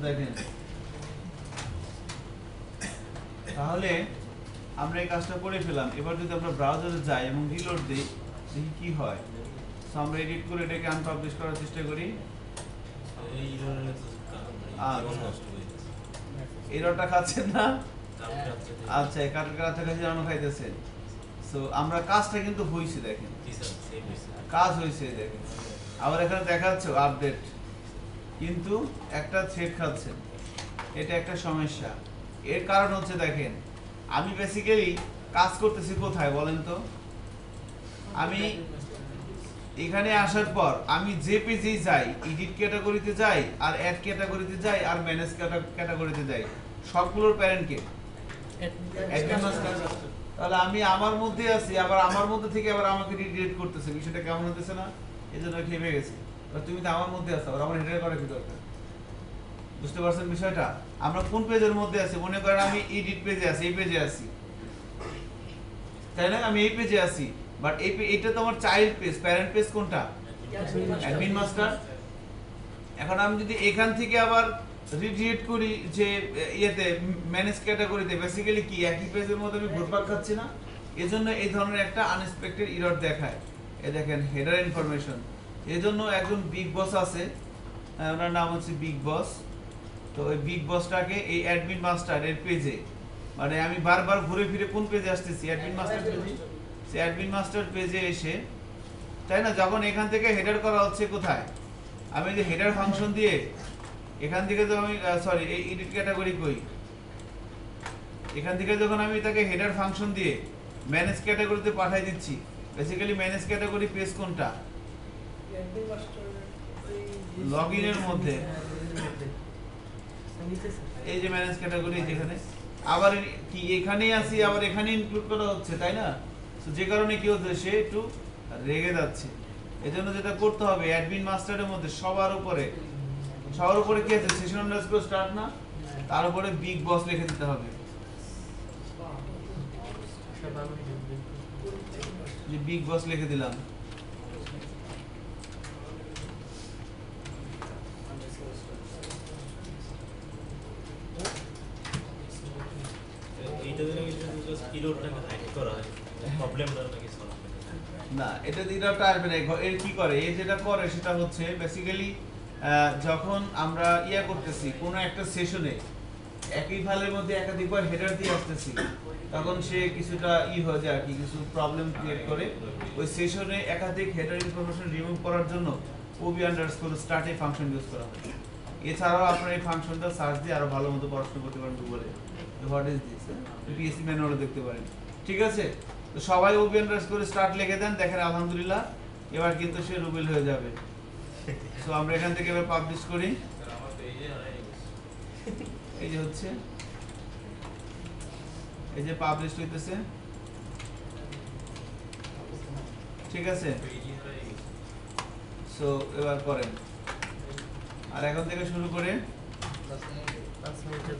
দেখেন তাহলে আমরা এই কাজটা করে ফেলাম। এবার যদি আমরা ব্রাউজারে যাই এবং রিলোড দিই দেখি কি হয়। সো আমরা এডিট করে এটাকে আনপাবলিশ করার চেষ্টা করি। এই ধরনের এররটা খাচ্ছেন না? আচ্ছা, এই কাছাকাছি জানো খাইতেছেন। সো আমরা কাজটা কিন্তু হইছে দেখেন, কাজ হইছে দেখেন। আবার এখানে দেখাচ্ছে আপডেট, কিন্তু একটা থ্রেড খাচ্ছেন। এটা একটা সমস্যা। এর কারণ হচ্ছে দেখেন আমি বেসিক্যালি কাজ করতেছি কোথায় বলেন তো? আমি এখানে আসার পর আমি যে পেজেই যাই, এডিট ক্যাটাগরিতে যাই আর অ্যাড ক্যাটাগরিতে যাই আর ম্যানেজ ক্যাটাগরিতে যাই, সবগুলোর প্যারেন্ট কে? Admin master. তাহলে আমি আমার মধ্যে আছি, আবার আমার মধ্যে থেকে আবার আমাকে রিডিরেক্ট করতেছে। বিষয়টা কেমন হতেছে না? এজন্য খেপে গেছে। তুমি তো আমার মধ্যে আছো, আর আমার হেডার করা কি দরকার? বুঝতে পারছেন বিষয়টা? আমরা কোন পেজের মধ্যে আছি? মনে করেন আমি এডিট পেজে আছি, এই পেজে আছি, তাই না? আমি এই পেজে আছি, বাট এটা তো আমার চাইল্ড পেজ। প্যারেন্ট পেজ কোনটা? Admin master. এখন আমি যদি এখান থেকে আবার রিডিরেক্ট করি যে ইয়েতে ম্যানেজ ক্যাটাগরিতে, বেসিক্যালি কি একই পেজের মধ্যে আমি ঘুরপাক খাচ্ছি না? এজন্য এই ধরনের একটা আনএক্সপেক্টেড এরর দেখায়। এই দেখেন হেডার ইনফরমেশন। এজন্য একজন বিগ বস আছে, ওনার নাম হচ্ছে বিগ বস। তো ওই বিগ বসটাকে এই অ্যাডমিন মাস্টার এর পেজে, মানে আমি বারবার ঘুরে ফিরে কোন পেজে আসতেছি? অ্যাডমিন মাস্টার পেজে। সে অ্যাডমিন মাস্টার পেজে এসে, তাই না, যখন এখান থেকে হেডার করা হচ্ছে কোথায়? আমি যে হেডার ফাংশন দিয়ে এখান থেকে তো আমি সরি এই এডিট ক্যাটাগরি কই, এখান থেকে যখন আমি তাকে হেডার ফাংশন দিয়ে ম্যানেজ ক্যাটাগরিতে পাঠিয়ে দিচ্ছি, বেসিক্যালি ম্যানেজ ক্যাটাগরি পেজ কোনটা? লগইনের মধ্যে এই যে ম্যানেজ ক্যাটাগরি যেখানে, আবার কি এখানেই আসি, আবার এখানে ইনক্লুড করা হচ্ছে, তাই না? তো যে কারণে কি হচ্ছে, সে একটু রেগে যাচ্ছে। এজন্য যেটা করতে হবে, অ্যাডমিন মাস্টারের মধ্যে সবার উপরে কি আছে? সেশন আন্ডারস্কোর স্টার্ট না, তার উপরে বিগ বস লিখে দিতে হবে। যে বিগ বস লিখে দিলাম। এইটা দিলে জাস্ট ইররটাকে হাইড করা হয়, প্রবলেমটা নাকি সলভ হয় না, এটা দিলাটা আসবে না। এর কি করে, এই যেটা করে সেটা হচ্ছে বেসিক্যালি যখন আমরা ইয়া করতেছি কোনো একটা সেশনে একই ফাইলের মধ্যে একাধিকবার হেডার দিয়ে আসতেছি, তখন সে কিছুটা হয়ে যায় আর কি, কিছু প্রবলেম ক্রিয়েট করে। ওই সেশনে একাধিক হেডার ইনফরমেশন রিমুভ করার জন্য ওবি আন্ডারস্কোর স্টার্ট এই ফাংশন ইউজ করা হয়। এছাড়াও আপনার এই ফাংশনটা সার্চ দিয়ে আরো ভালো মতো পড়াশোনা করতে পারেন গুগলে। হোয়াট ইজ দিস, পিএসসি ম্যানুয়ালে দেখতে পারেন। ঠিক আছে, তো সবাই ওবি আন্ডারস্কোর স্টার্ট লিখে দেন, দেখেন আলহামদুলিল্লাহ এবার কিন্তু সে রুবেল হয়ে যাবে। সো আমরা এখান থেকে এবার পাবলিশ করি। এই যে হচ্ছে, এই যে পাবলিশ হইতেছে, ঠিক আছে? সো এবার করেন, আর এখন থেকে শুরু করে 5 মিনিটের